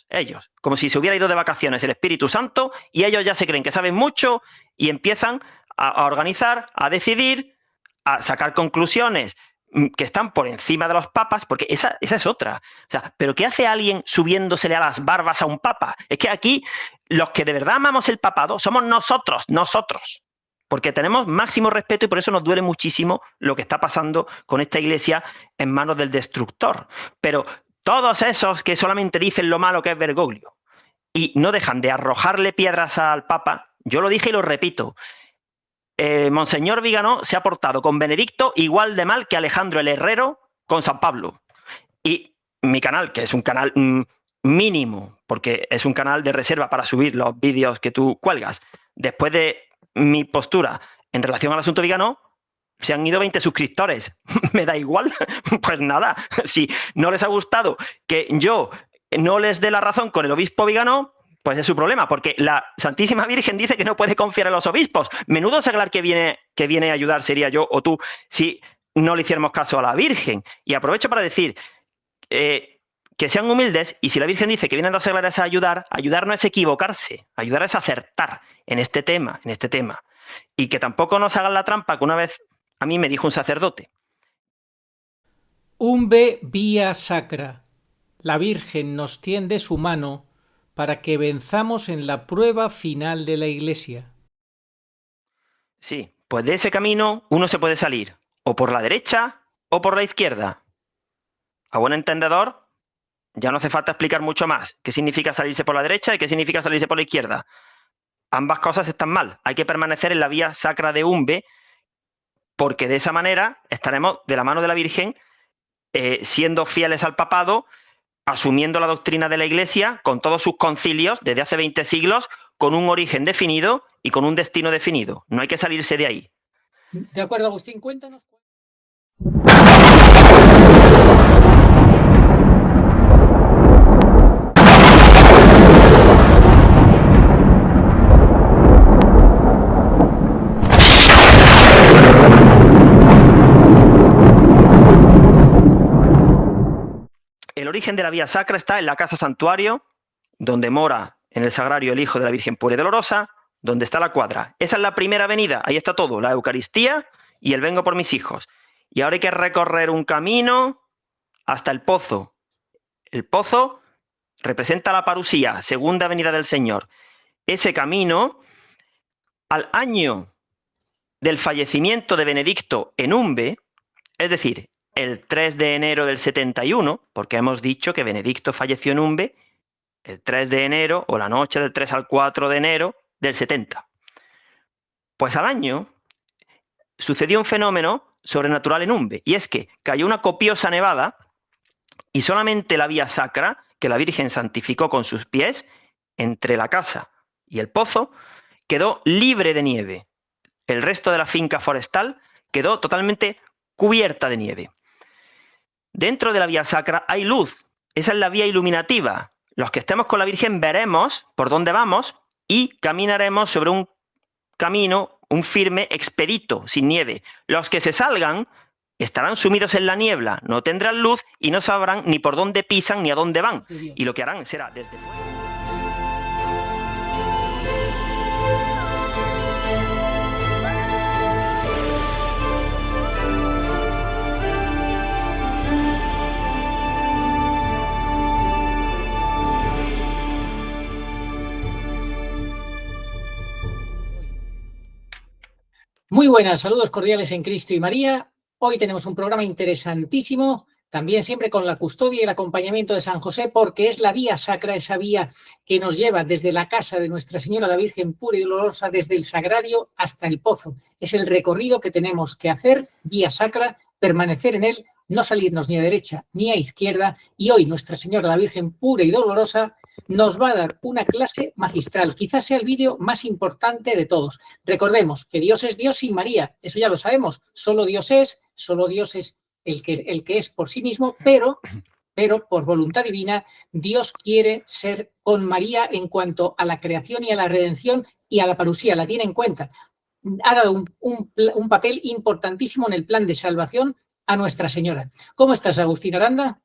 Ellos, como si se hubiera ido de vacaciones el Espíritu Santo y ellos ya se creen que saben mucho y empiezan a organizar, a decidir, a sacar conclusiones que están por encima de los papas, porque esa es otra. O sea, ¿pero qué hace alguien subiéndosele a las barbas a un papa? Es que aquí los que de verdad amamos el papado somos nosotros, porque tenemos máximo respeto y por eso nos duele muchísimo lo que está pasando con esta iglesia en manos del destructor. Pero todos esos que solamente dicen lo malo que es Bergoglio y no dejan de arrojarle piedras al Papa, yo lo dije y lo repito, Monseñor Viganó se ha portado con Benedicto igual de mal que Alejandro el Herrero con San Pablo. Y mi canal, que es un canal mínimo, porque es un canal de reserva para subir los vídeos que tú cuelgas, después de mi postura en relación al asunto Viganó, se han ido 20 suscriptores. Me da igual. Pues nada, si no les ha gustado que yo no les dé la razón con el obispo Viganó, pues es su problema, porque la Santísima Virgen dice que no puede confiar en los obispos. Menudo seglar que viene a ayudar sería yo o tú si no le hiciéramos caso a la Virgen. Y aprovecho para decir que sean humildes, y si la Virgen dice que vienen los seglares a ayudar no es equivocarse, ayudar es acertar en este tema. Y que tampoco nos hagan la trampa que una vez a mí me dijo un sacerdote. Umbe vía sacra. La Virgen nos tiende su mano para que venzamos en la prueba final de la Iglesia. Sí, pues de ese camino uno se puede salir, o por la derecha o por la izquierda. A buen entendedor, ya no hace falta explicar mucho más qué significa salirse por la derecha y qué significa salirse por la izquierda. Ambas cosas están mal. Hay que permanecer en la vía sacra de Umbe, porque de esa manera estaremos de la mano de la Virgen siendo fieles al papado, asumiendo la doctrina de la Iglesia con todos sus concilios desde hace 20 siglos, con un origen definido y con un destino definido. No hay que salirse de ahí. De acuerdo, Agustín, cuéntanos. El origen de la vía sacra está en la casa santuario, donde mora en el sagrario el Hijo de la Virgen Pura y Dolorosa, donde está la cuadra. Esa es la primera avenida, ahí está todo, la Eucaristía y el vengo por mis hijos. Y ahora hay que recorrer un camino hasta el Pozo. El Pozo representa la parusía, segunda avenida del Señor. Ese camino, al año del fallecimiento de Benedicto en Umbe, es decir, el 3 de enero del 71, porque hemos dicho que Benedicto falleció en Umbe el 3 de enero o la noche del 3 al 4 de enero del 70. Pues al año sucedió un fenómeno sobrenatural en Umbe, y es que cayó una copiosa nevada y solamente la vía sacra, que la Virgen santificó con sus pies, entre la casa y el pozo, quedó libre de nieve. El resto de la finca forestal quedó totalmente cubierta de nieve. Dentro de la vía sacra hay luz, esa es la vía iluminativa. Los que estemos con la Virgen veremos por dónde vamos y caminaremos sobre un camino, un firme expedito, sin nieve. Los que se salgan estarán sumidos en la niebla, no tendrán luz y no sabrán ni por dónde pisan ni a dónde van. Y lo que harán será desde fuera. Muy buenas, saludos cordiales en Cristo y María. Hoy tenemos un programa interesantísimo, también siempre con la custodia y el acompañamiento de San José, porque es la vía sacra, esa vía que nos lleva desde la casa de Nuestra Señora la Virgen Pura y Dolorosa, desde el sagrario hasta el pozo. Es el recorrido que tenemos que hacer, vía sacra, permanecer en él, no salirnos ni a derecha ni a izquierda. Y hoy Nuestra Señora la Virgen Pura y Dolorosa nos va a dar una clase magistral. Quizás sea el vídeo más importante de todos. Recordemos que Dios es Dios sin María, eso ya lo sabemos. Solo Dios es el que es por sí mismo, pero por voluntad divina, Dios quiere ser con María en cuanto a la creación y a la redención y a la parusía, la tiene en cuenta. Ha dado un papel importantísimo en el plan de salvación a Nuestra Señora. ¿Cómo estás, Agustín Aranda?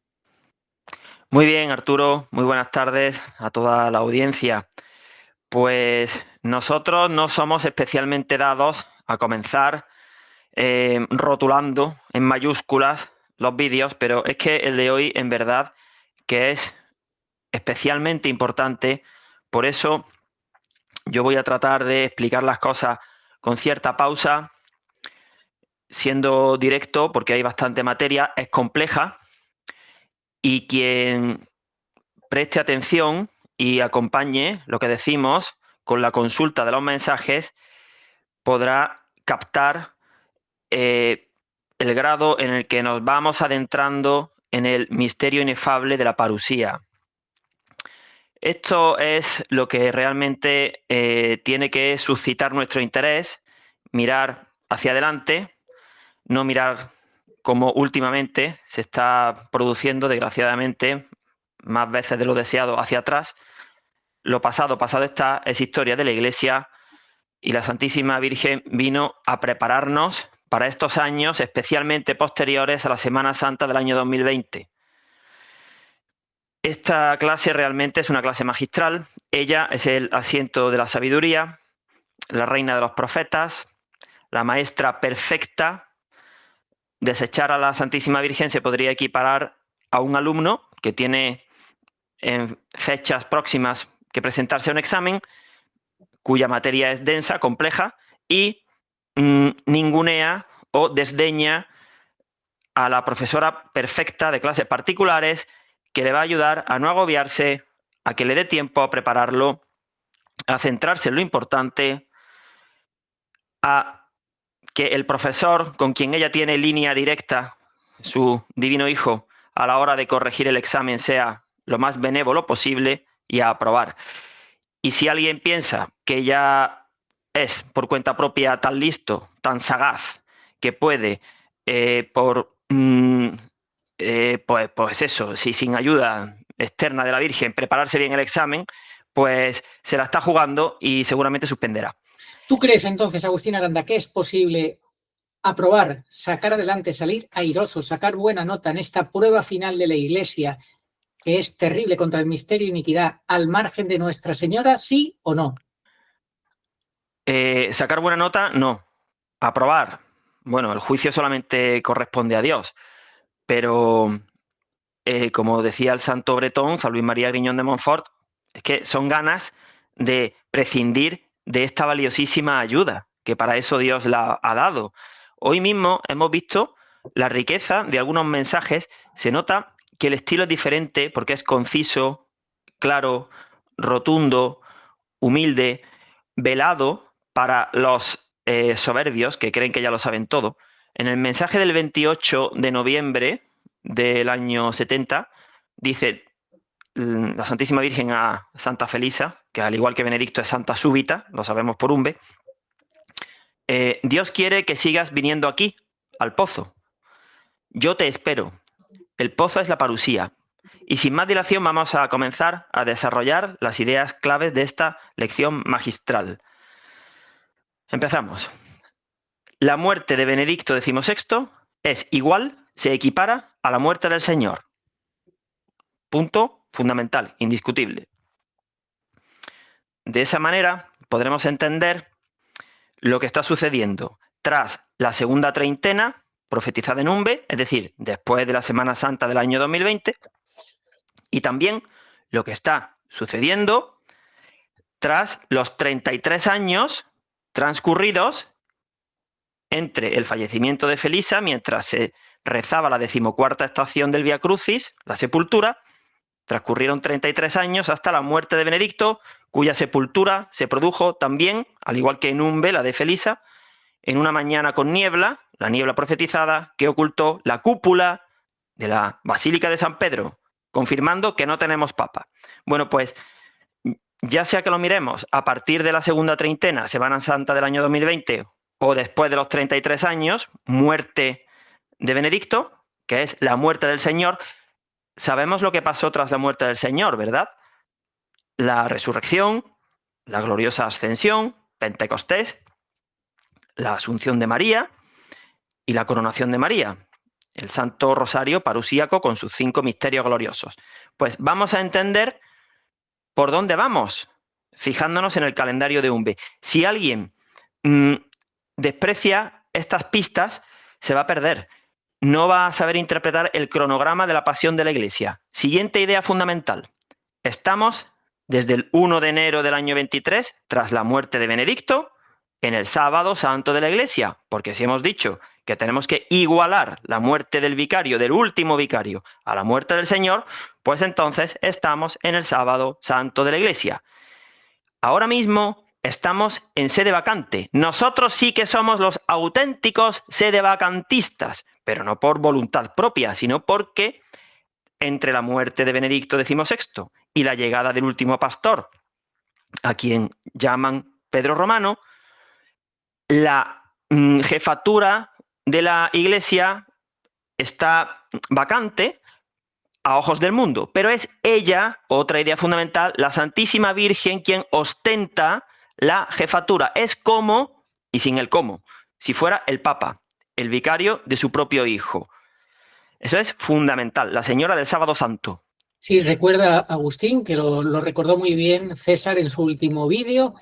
Muy bien, Arturo. Muy buenas tardes a toda la audiencia. Pues nosotros no somos especialmente dados a comenzar rotulando en mayúsculas los vídeos, pero es que el de hoy en verdad que es especialmente importante. Por eso yo voy a tratar de explicar las cosas con cierta pausa, siendo directo, porque hay bastante materia, es compleja, y quien preste atención y acompañe lo que decimos con la consulta de los mensajes podrá captar el grado en el que nos vamos adentrando en el misterio inefable de la parusía. Esto es lo que realmente tiene que suscitar nuestro interés, mirar hacia adelante, no mirar como últimamente se está produciendo, desgraciadamente, más veces de lo deseado, hacia atrás. Lo pasado, pasado está, es historia de la Iglesia, y la Santísima Virgen vino a prepararnos para estos años, especialmente posteriores a la Semana Santa del año 2020. Esta clase realmente es una clase magistral. Ella es el asiento de la sabiduría, la reina de los profetas, la maestra perfecta. Desechar a la Santísima Virgen se podría equiparar a un alumno que tiene en fechas próximas que presentarse a un examen cuya materia es densa, compleja, y ningunea o desdeña a la profesora perfecta de clases particulares que le va a ayudar a no agobiarse, a que le dé tiempo a prepararlo, a centrarse en lo importante, a que el profesor con quien ella tiene línea directa, su divino hijo, a la hora de corregir el examen sea lo más benévolo posible y a aprobar. Y si alguien piensa que ya es por cuenta propia tan listo, tan sagaz, que puede, pues eso, si sin ayuda externa de la Virgen prepararse bien el examen, pues se la está jugando y seguramente suspenderá. ¿Tú crees entonces, Agustín Aranda, que es posible aprobar, sacar adelante, salir airoso, sacar buena nota en esta prueba final de la Iglesia, que es terrible contra el misterio de iniquidad, al margen de Nuestra Señora, sí o no? Sacar buena nota, no. Aprobar. Bueno, el juicio solamente corresponde a Dios. Pero, como decía el santo bretón, San Luis María Griñón de Montfort, es que son ganas de prescindir de esta valiosísima ayuda, que para eso Dios la ha dado. Hoy mismo hemos visto la riqueza de algunos mensajes. Se nota que el estilo es diferente porque es conciso, claro, rotundo, humilde, velado para los soberbios que creen que ya lo saben todo. En el mensaje del 28 de noviembre del año 70 dice la Santísima Virgen a Santa Felisa, que al igual que Benedicto es santa súbita, lo sabemos por Umbe, Dios quiere que sigas viniendo aquí, al pozo. Yo te espero. El pozo es la parusía. Y sin más dilación vamos a comenzar a desarrollar las ideas claves de esta lección magistral. Empezamos. La muerte de Benedicto XVI es igual, se equipara a la muerte del Señor. Punto fundamental, indiscutible. De esa manera podremos entender lo que está sucediendo tras la segunda treintena profetizada en Umbe, es decir, después de la Semana Santa del año 2020, y también lo que está sucediendo tras los 33 años transcurridos entre el fallecimiento de Felisa, mientras se rezaba la 14ª estación del Vía Crucis, la sepultura. Transcurrieron 33 años hasta la muerte de Benedicto, cuya sepultura se produjo también, al igual que en Umbe, la de Felisa, en una mañana con niebla, la niebla profetizada, que ocultó la cúpula de la Basílica de San Pedro, confirmando que no tenemos papa. Bueno, pues ya sea que lo miremos a partir de la segunda treintena, Semana Santa del año 2020, o después de los 33 años, muerte de Benedicto, que es la muerte del Señor, sabemos lo que pasó tras la muerte del Señor, ¿verdad? La resurrección, la gloriosa ascensión, Pentecostés, la asunción de María y la coronación de María. el Santo Rosario Parusíaco con sus 5 misterios gloriosos. Pues vamos a entender por dónde vamos, fijándonos en el calendario de Umbe. Si alguien desprecia estas pistas, se va a perder. No va a saber interpretar el cronograma de la pasión de la Iglesia. Siguiente idea fundamental. Estamos desde el 1 de enero del año 23, tras la muerte de Benedicto, en el sábado santo de la Iglesia, porque si hemos dicho que tenemos que igualar la muerte del vicario, del último vicario, a la muerte del Señor, pues entonces estamos en el sábado santo de la Iglesia. Ahora mismo estamos en sede vacante. Nosotros sí que somos los auténticos sedevacantistas, pero no por voluntad propia, sino porque entre la muerte de Benedicto XVI y la llegada del último pastor, a quien llaman Pedro Romano, la jefatura de la Iglesia está vacante a ojos del mundo, pero es ella, otra idea fundamental, la Santísima Virgen, quien ostenta la jefatura. Es como, y sin el cómo, si fuera el Papa, el vicario de su propio hijo. Eso es fundamental, la señora del Sábado Santo. Sí, recuerda Agustín, que lo recordó muy bien César en su último vídeo,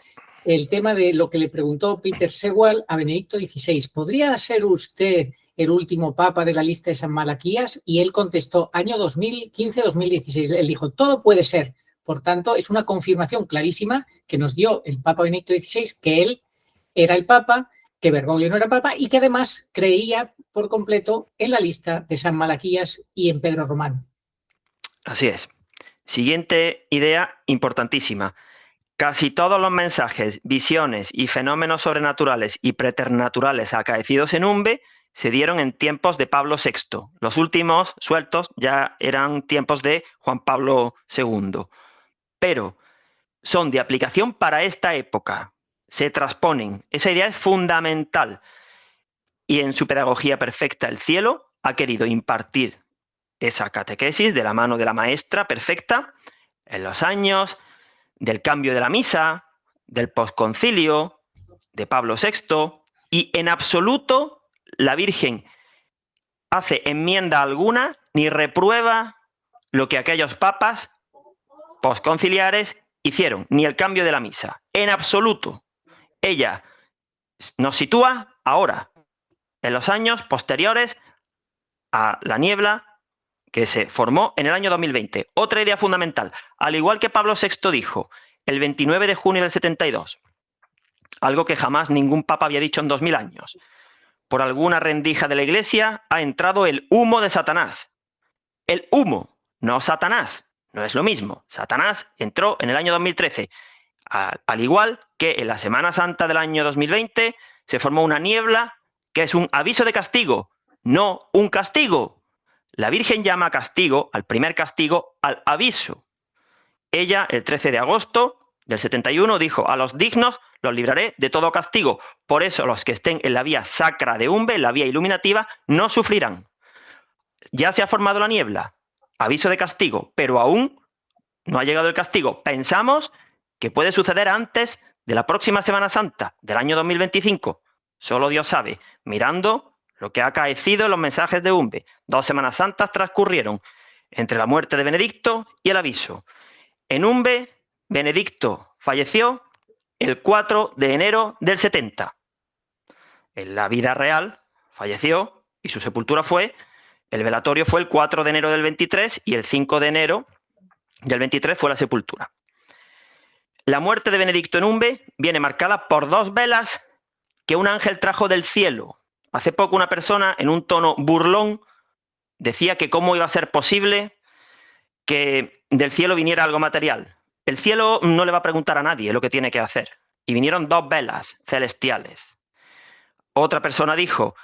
el tema de lo que le preguntó Peter Sewell a Benedicto XVI. ¿Podría ser usted el último papa de la lista de San Malaquías? Y él contestó, año 2015-2016. Él dijo, todo puede ser. Por tanto, es una confirmación clarísima que nos dio el Papa Benedicto XVI, que él era el Papa, que Bergoglio no era Papa y que además creía por completo en la lista de San Malaquías y en Pedro Romano. Así es. Siguiente idea importantísima. Casi todos los mensajes, visiones y fenómenos sobrenaturales y preternaturales acaecidos en Umbe se dieron en tiempos de Pablo VI. Los últimos sueltos ya eran tiempos de Juan Pablo II. Pero son de aplicación para esta época. Se transponen. Esa idea es fundamental. Y en su pedagogía perfecta, el cielo ha querido impartir esa catequesis de la mano de la maestra perfecta en los años del cambio de la misa, del posconcilio, de Pablo VI, y en absoluto la Virgen hace enmienda alguna ni reprueba lo que aquellos papas posconciliares hicieron, ni el cambio de la misa. En absoluto. Ella nos sitúa ahora, en los años posteriores a la niebla que se formó en el año 2020. Otra idea fundamental. Al igual que Pablo VI dijo el 29 de junio del 72, algo que jamás ningún papa había dicho en 2000 años. Por alguna rendija de la Iglesia ha entrado el humo de Satanás. El humo, no Satanás. No es lo mismo. Satanás entró en el año 2013. Al igual que en la Semana Santa del año 2020 se formó una niebla que es un aviso de castigo, no un castigo. La Virgen llama castigo, al primer castigo, al aviso. Ella, el 13 de agosto del 71, dijo, a los dignos los libraré de todo castigo. Por eso los que estén en la vía sacra de Umbe, en la vía iluminativa, no sufrirán. Ya se ha formado la niebla, aviso de castigo, pero aún no ha llegado el castigo. Pensamos que puede suceder antes de la próxima Semana Santa, del año 2025. Solo Dios sabe, mirando lo que ha acaecido en los mensajes de Umbe. 2 Semanas Santas transcurrieron entre la muerte de Benedicto y el aviso. En Umbe, Benedicto falleció el 4 de enero del 70. En la vida real falleció y su sepultura el velatorio fue el 4 de enero del 23 y el 5 de enero del 23 fue la sepultura. La muerte de Benedicto en Umbe viene marcada por 2 velas que un ángel trajo del cielo. Hace poco una persona, en un tono burlón, decía que cómo iba a ser posible que del cielo viniera algo material. El cielo no le va a preguntar a nadie lo que tiene que hacer. Y vinieron 2 velas celestiales. Otra persona dijo,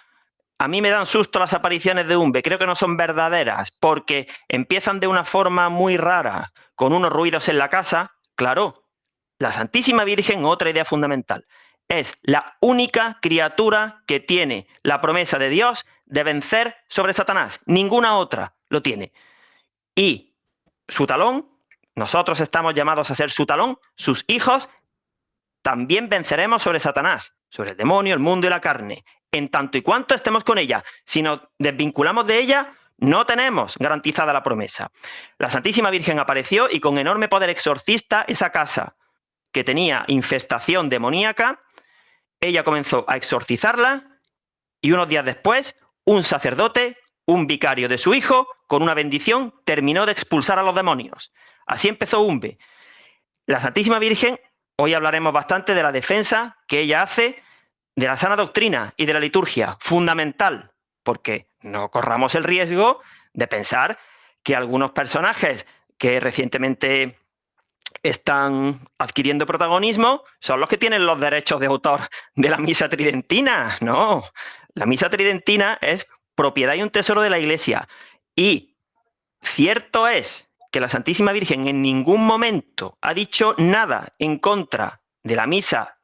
a mí me dan susto las apariciones de Umbe, creo que no son verdaderas, porque empiezan de una forma muy rara, con unos ruidos en la casa. Claro, la Santísima Virgen, otra idea fundamental, es la única criatura que tiene la promesa de Dios de vencer sobre Satanás. Ninguna otra lo tiene. Y su talón, nosotros estamos llamados a ser su talón, sus hijos, también venceremos sobre Satanás, sobre el demonio, el mundo y la carne. en tanto y cuanto estemos con ella. Si nos desvinculamos de ella, no tenemos garantizada la promesa. La Santísima Virgen apareció y con enorme poder exorcista, esa casa que tenía infestación demoníaca, ella comenzó a exorcizarla y unos días después, un sacerdote, un vicario de su hijo, con una bendición, terminó de expulsar a los demonios. Así empezó Umbe. La Santísima Virgen, hoy hablaremos bastante de la defensa que ella hace de la sana doctrina y de la liturgia, fundamental, porque no corramos el riesgo de pensar que algunos personajes que recientemente están adquiriendo protagonismo son los que tienen los derechos de autor de la misa tridentina. No, la misa tridentina es propiedad y un tesoro de la Iglesia. Y cierto es que la Santísima Virgen en ningún momento ha dicho nada en contra de la misa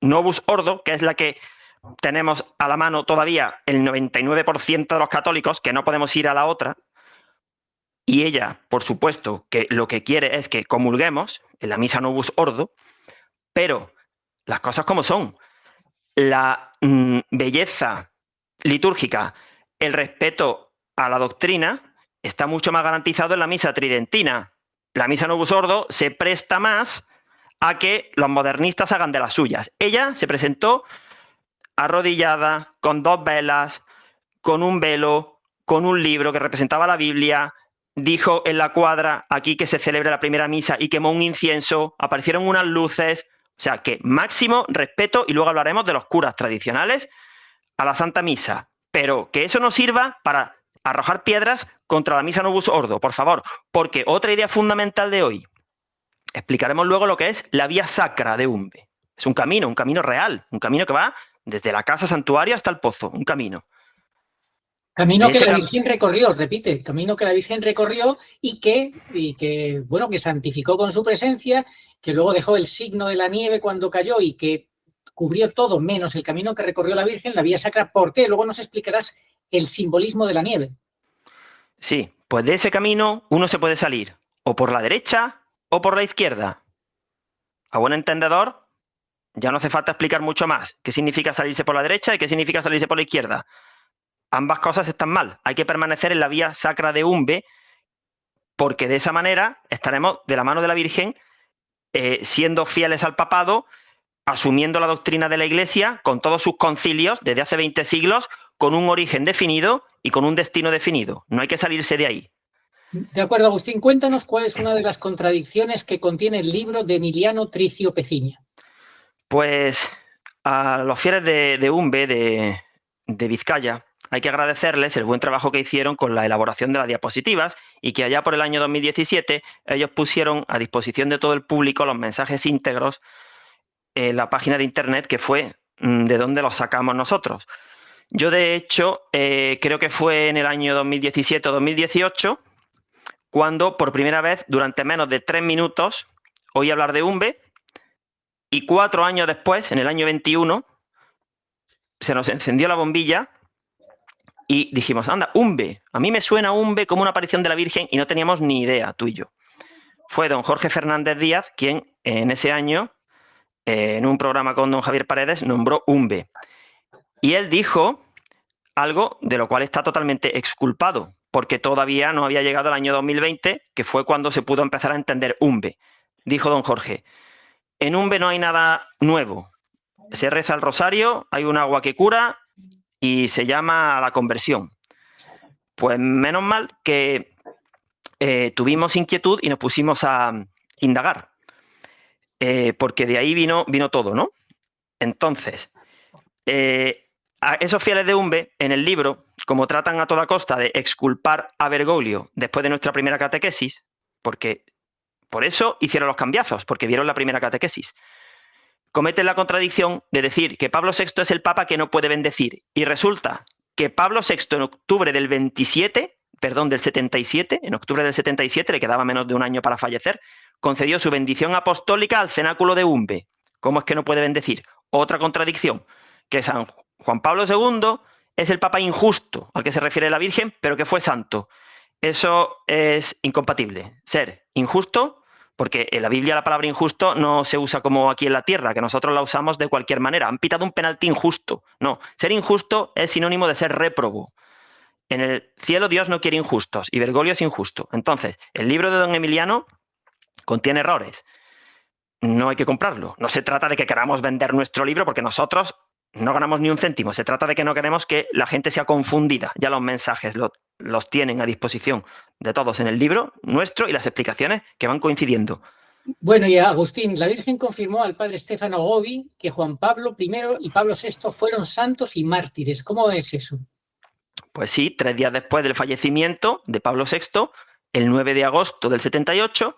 Novus Ordo, que es la que tenemos a la mano todavía el 99% de los católicos, que no podemos ir a la otra. Y ella, por supuesto, que lo que quiere es que comulguemos en la misa Novus Ordo, pero las cosas como son. La belleza litúrgica, el respeto a la doctrina, está mucho más garantizado en la misa tridentina. La misa Novus Ordo se presta más a que los modernistas hagan de las suyas. Ella se presentó arrodillada, con 2 velas, con un velo, con un libro que representaba la Biblia, dijo en la cuadra aquí que se celebre la primera misa y quemó un incienso, aparecieron unas luces, o sea que máximo respeto, y luego hablaremos de los curas tradicionales a la Santa Misa, pero que eso no sirva para arrojar piedras contra la misa Novus Ordo, por favor, porque otra idea fundamental de hoy, explicaremos luego lo que es la vía sacra de Umbe. Es un camino real, un camino que va desde la casa santuario hasta el pozo, un camino. Camino que la Virgen recorrió, repite, camino que la Virgen recorrió y que, bueno, que santificó con su presencia, que luego dejó el signo de la nieve cuando cayó y que cubrió todo menos el camino que recorrió la Virgen, la vía sacra. ¿Por qué? Luego nos explicarás el simbolismo de la nieve. Sí, pues de ese camino uno se puede salir o por la derecha o por la izquierda. A buen entendedor, ya no hace falta explicar mucho más qué significa salirse por la derecha y qué significa salirse por la izquierda. Ambas cosas están mal. Hay que permanecer en la vía sacra de Umbe, porque de esa manera estaremos de la mano de la Virgen, siendo fieles al papado, asumiendo la doctrina de la Iglesia con todos sus concilios desde hace 20 siglos, con un origen definido y con un destino definido. No hay que salirse de ahí. De acuerdo, Agustín, cuéntanos cuál es una de las contradicciones que contiene el libro de Emiliano Tricio Peciña. Pues a los fieles de Umbe, de Vizcaya, hay que agradecerles el buen trabajo que hicieron con la elaboración de las diapositivas y que allá por el año 2017 ellos pusieron a disposición de todo el público los mensajes íntegros en la página de internet que fue de donde los sacamos nosotros. Yo, de hecho, creo que fue en el año 2017 o 2018 cuando por primera vez, durante menos de 3 minutos, oí hablar de Umbe, y 4 años después, en el año 21, se nos encendió la bombilla y dijimos, anda, Umbe, a mí me suena Umbe como una aparición de la Virgen y no teníamos ni idea, tú y yo. Fue don Jorge Fernández Díaz quien en ese año, en un programa con don Javier Paredes, nombró Umbe. Y él dijo algo de lo cual está totalmente exculpado, porque todavía no había llegado el año 2020, que fue cuando se pudo empezar a entender Umbe. Dijo don Jorge, en Umbe no hay nada nuevo. Se reza el rosario, hay un agua que cura y se llama a la conversión. Pues menos mal que tuvimos inquietud y nos pusimos a indagar, porque de ahí vino todo, ¿no? Entonces, a esos fieles de Umbe, en el libro, como tratan a toda costa de exculpar a Bergoglio después de nuestra primera catequesis, porque por eso hicieron los cambiazos, porque vieron la primera catequesis, cometen la contradicción de decir que Pablo VI es el Papa que no puede bendecir. Y resulta que Pablo VI en octubre del 77, en octubre del 77, le quedaba menos de un año para fallecer, concedió su bendición apostólica al cenáculo de Umbe. ¿Cómo es que no puede bendecir? Otra contradicción, que San Juan Pablo II es el Papa injusto al que se refiere la Virgen, pero que fue santo. Eso es incompatible. Ser injusto Porque en la Biblia la palabra injusto no se usa como aquí en la tierra, que nosotros la usamos de cualquier manera. Han pitado un penalti injusto. No, ser injusto es sinónimo de ser réprobo. En el cielo Dios no quiere injustos y Bergoglio es injusto. Entonces, el libro de don Emiliano contiene errores. No hay que comprarlo. No se trata de que queramos vender nuestro libro porque nosotros no ganamos ni un céntimo. Se trata de que no queremos que la gente sea confundida. Ya los mensajes los tienen a disposición de todos en el libro nuestro y las explicaciones que van coincidiendo. Bueno, y Agustín, la Virgen confirmó al padre Stefano Gobi que Juan Pablo I y Pablo VI fueron santos y mártires. ¿Cómo es eso? Pues sí, 3 días después del fallecimiento de Pablo VI, el 9 de agosto del 78,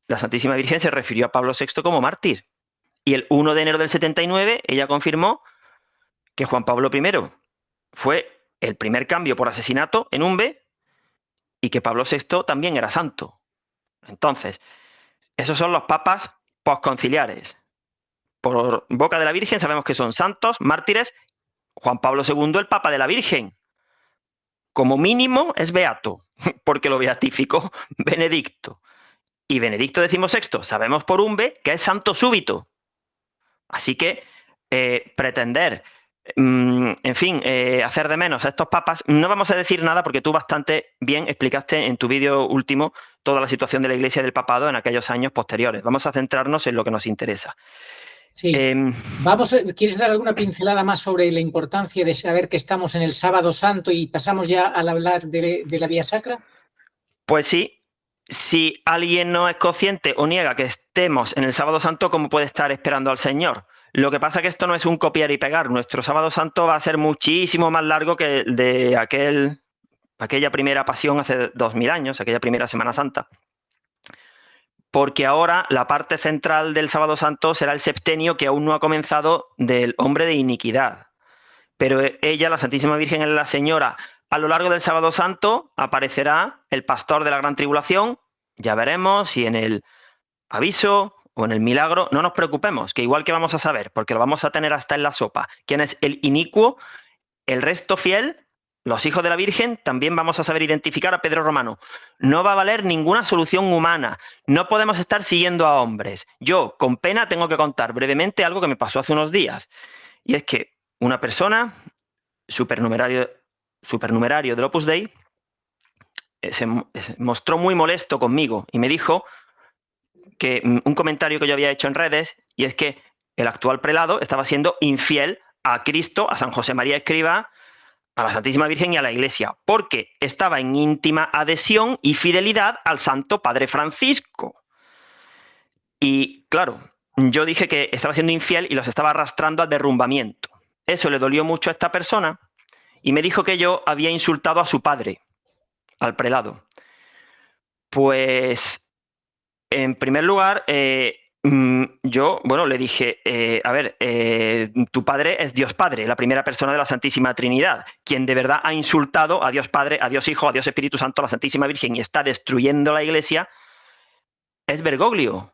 la Santísima Virgen se refirió a Pablo VI como mártir. Y el 1 de enero del 79, ella confirmó que Juan Pablo I fue el primer cambio por asesinato en Umbe y que Pablo VI también era santo. Entonces, esos son los papas posconciliares. Por boca de la Virgen sabemos que son santos, mártires. Juan Pablo II, el papa de la Virgen, como mínimo es beato, porque lo beatificó Benedicto. Y Benedicto XVI, sabemos por Umbe que es santo súbito. Así que pretender, en fin, hacer de menos a estos papas, no vamos a decir nada porque tú bastante bien explicaste en tu vídeo último toda la situación de la Iglesia y del papado en aquellos años posteriores. Vamos a centrarnos en lo que nos interesa. Sí. ¿Quieres dar alguna pincelada más sobre la importancia de saber que estamos en el Sábado Santo y pasamos ya al hablar de la Vía Sacra? Pues sí. Si alguien no es consciente o niega que estemos en el Sábado Santo, ¿cómo puede estar esperando al Señor? Lo que pasa es que esto no es un copiar y pegar. Nuestro Sábado Santo va a ser muchísimo más largo que el de aquella primera pasión hace 2000 años, aquella primera Semana Santa. Porque ahora la parte central del Sábado Santo será el septenio que aún no ha comenzado del hombre de iniquidad. Pero ella, la Santísima Virgen, es la Señora. A lo largo del Sábado Santo aparecerá el pastor de la gran tribulación. Ya veremos si en el aviso o en el milagro. No nos preocupemos, que igual que vamos a saber, porque lo vamos a tener hasta en la sopa, quién es el inicuo, el resto fiel, los hijos de la Virgen, también vamos a saber identificar a Pedro Romano. No va a valer ninguna solución humana. No podemos estar siguiendo a hombres. Yo, con pena, tengo que contar brevemente algo que me pasó hace unos días. Y es que una persona, supernumerario del Opus Dei, se mostró muy molesto conmigo y me dijo que un comentario que yo había hecho en redes, y es que el actual prelado estaba siendo infiel a Cristo, a San José María Escrivá, a la Santísima Virgen y a la Iglesia, porque estaba en íntima adhesión y fidelidad al Santo Padre Francisco. Y claro, yo dije que estaba siendo infiel y los estaba arrastrando al derrumbamiento. Eso le dolió mucho a esta persona y me dijo que yo había insultado a su padre, al prelado. Pues, en primer lugar, yo, le dije, tu padre es Dios Padre, la primera persona de la Santísima Trinidad. Quien de verdad ha insultado a Dios Padre, a Dios Hijo, a Dios Espíritu Santo, a la Santísima Virgen y está destruyendo la Iglesia es Bergoglio,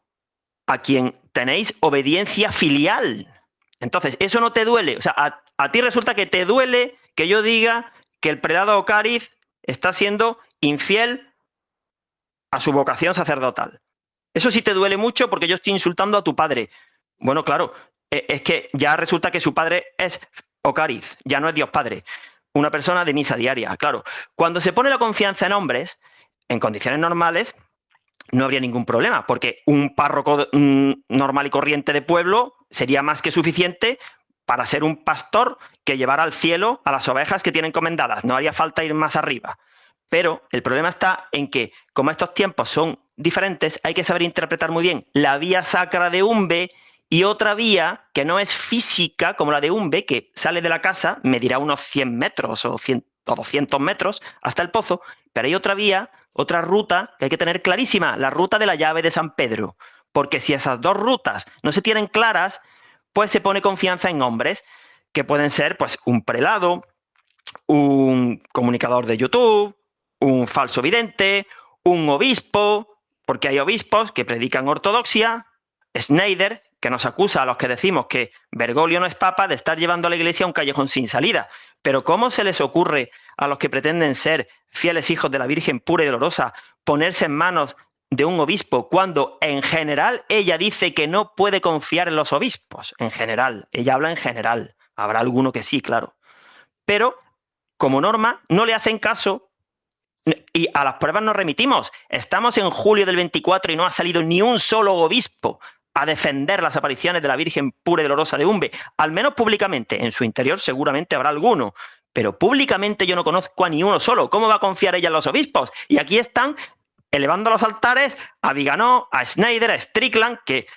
a quien tenéis obediencia filial. Entonces, eso no te duele. O sea, a ti resulta que te duele que yo diga que el prelado Ocariz está siendo infiel a su vocación sacerdotal. Eso sí te duele mucho porque yo estoy insultando a tu padre. Bueno, claro, es que ya resulta que su padre es Ocariz, ya no es Dios Padre, una persona de misa diaria. Claro, cuando se pone la confianza en hombres, en condiciones normales, no habría ningún problema, porque un párroco normal y corriente de pueblo sería más que suficiente para ser un pastor que llevara al cielo a las ovejas que tiene encomendadas. No haría falta ir más arriba. Pero el problema está en que, como estos tiempos son diferentes, hay que saber interpretar muy bien la vía sacra de Umbe y otra vía que no es física, como la de Umbe, que sale de la casa, medirá unos 100 metros o 200 metros hasta el pozo, pero hay otra vía, otra ruta que hay que tener clarísima, la ruta de la llave de San Pedro, porque si esas dos rutas no se tienen claras, pues se pone confianza en hombres, que pueden ser pues un prelado, un comunicador de YouTube, un falso vidente, un obispo, porque hay obispos que predican ortodoxia, Schneider, que nos acusa a los que decimos que Bergoglio no es papa de estar llevando a la Iglesia a un callejón sin salida. Pero ¿cómo se les ocurre a los que pretenden ser fieles hijos de la Virgen pura y dolorosa ponerse en manos de un obispo, cuando en general ella dice que no puede confiar en los obispos. En general, ella habla en general. Habrá alguno que sí, claro. Pero, como norma, no le hacen caso y a las pruebas nos remitimos. Estamos en julio del 24 y no ha salido ni un solo obispo a defender las apariciones de la Virgen pura y dolorosa de Umbe, al menos públicamente. En su interior seguramente habrá alguno, pero públicamente yo no conozco a ni uno solo. ¿Cómo va a confiar ella en los obispos? Y aquí están elevando a los altares a Viganó, a Schneider, a Strickland, que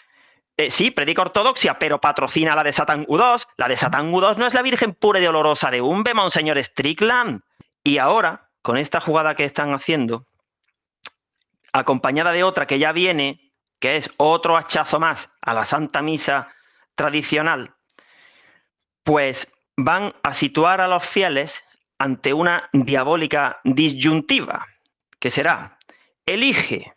sí, predica ortodoxia, pero patrocina la de Satán U2. La de Satán U2 no es la Virgen pura y dolorosa de Umbe, monseñor Strickland. Y ahora, con esta jugada que están haciendo, acompañada de otra que ya viene, que es otro hachazo más a la Santa Misa tradicional, pues van a situar a los fieles ante una diabólica disyuntiva, que será: elige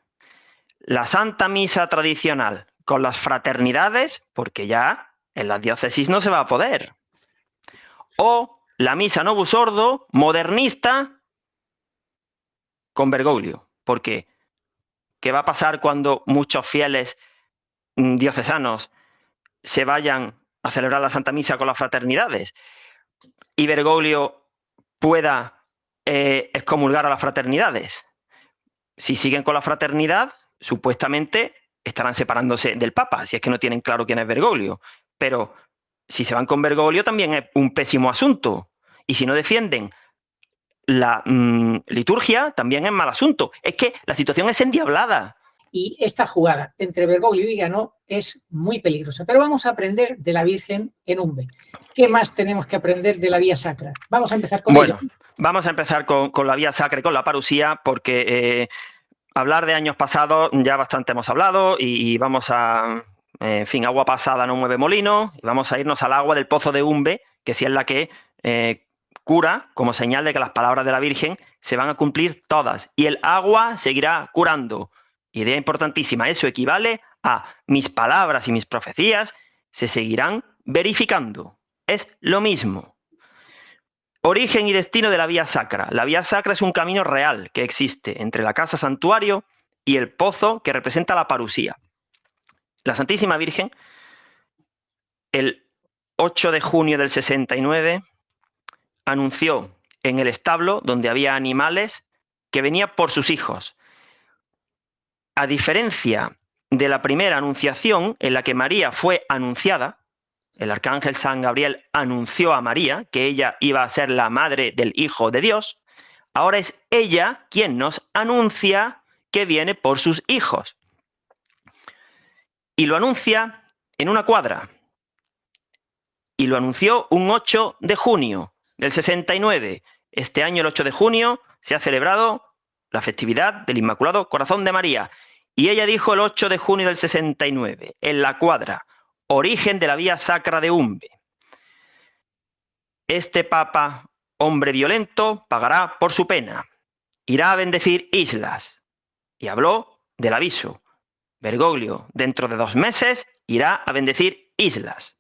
la Santa Misa tradicional con las fraternidades, porque ya en las diócesis no se va a poder, o la Misa Novus Ordo modernista con Bergoglio. Porque ¿qué va a pasar cuando muchos fieles diocesanos se vayan a celebrar la Santa Misa con las fraternidades y Bergoglio pueda excomulgar a las fraternidades? Si siguen con la fraternidad, supuestamente estarán separándose del Papa, si es que no tienen claro quién es Bergoglio. Pero si se van con Bergoglio también es un pésimo asunto. Y si no defienden la liturgia, también es mal asunto. Es que la situación es endiablada. Y esta jugada entre Bergoglio y Viganó es muy peligrosa. Pero vamos a aprender de la Virgen en Umbe. ¿Qué más tenemos que aprender de la Vía Sacra? Vamos a empezar con ella. Vamos a empezar con la Vía Sacra y con la parusía, porque hablar de años pasados ya bastante hemos hablado y vamos a, en fin, agua pasada no mueve molino, y vamos a irnos al agua del pozo de Umbe, que sí es la que cura, como señal de que las palabras de la Virgen se van a cumplir todas, y el agua seguirá curando. Idea importantísima, eso equivale a mis palabras y mis profecías se seguirán verificando. Es lo mismo. Origen y destino de la Vía Sacra. La Vía Sacra es un camino real que existe entre la casa santuario y el pozo que representa la parusía. La Santísima Virgen, el 8 de junio del 69, anunció en el establo donde había animales que venía por sus hijos. A diferencia de la primera anunciación en la que María fue anunciada, el arcángel San Gabriel anunció a María que ella iba a ser la madre del Hijo de Dios, ahora es ella quien nos anuncia que viene por sus hijos. Y lo anuncia en una cuadra. Y lo anunció un 8 de junio del 69. Este año, el 8 de junio, se ha celebrado la festividad del Inmaculado Corazón de María. Y ella dijo el 8 de junio del 69, en la cuadra: origen de la Vía Sacra de Umbe. Este papa, hombre violento, pagará por su pena. Irá a bendecir islas. Y habló del aviso. Bergoglio, dentro de 2 meses, irá a bendecir islas.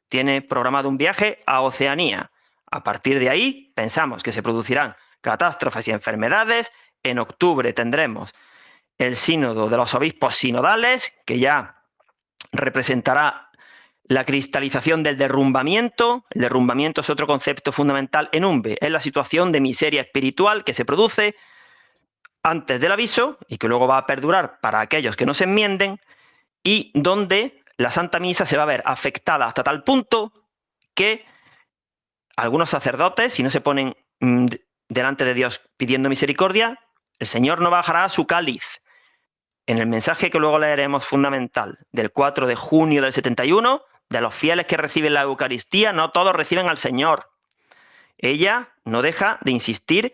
Tiene programado un viaje a Oceanía. A partir de ahí, pensamos que se producirán catástrofes y enfermedades. En octubre tendremos el sínodo de los obispos sinodales, que ya representará la cristalización del derrumbamiento. El derrumbamiento es otro concepto fundamental en Umbe. Es la situación de miseria espiritual que se produce antes del aviso y que luego va a perdurar para aquellos que no se enmienden, y donde la Santa Misa se va a ver afectada hasta tal punto que algunos sacerdotes, si no se ponen delante de Dios pidiendo misericordia, el Señor no bajará su cáliz. En el mensaje que luego leeremos fundamental del 4 de junio del 71, de los fieles que reciben la Eucaristía, no todos reciben al Señor. Ella no deja de insistir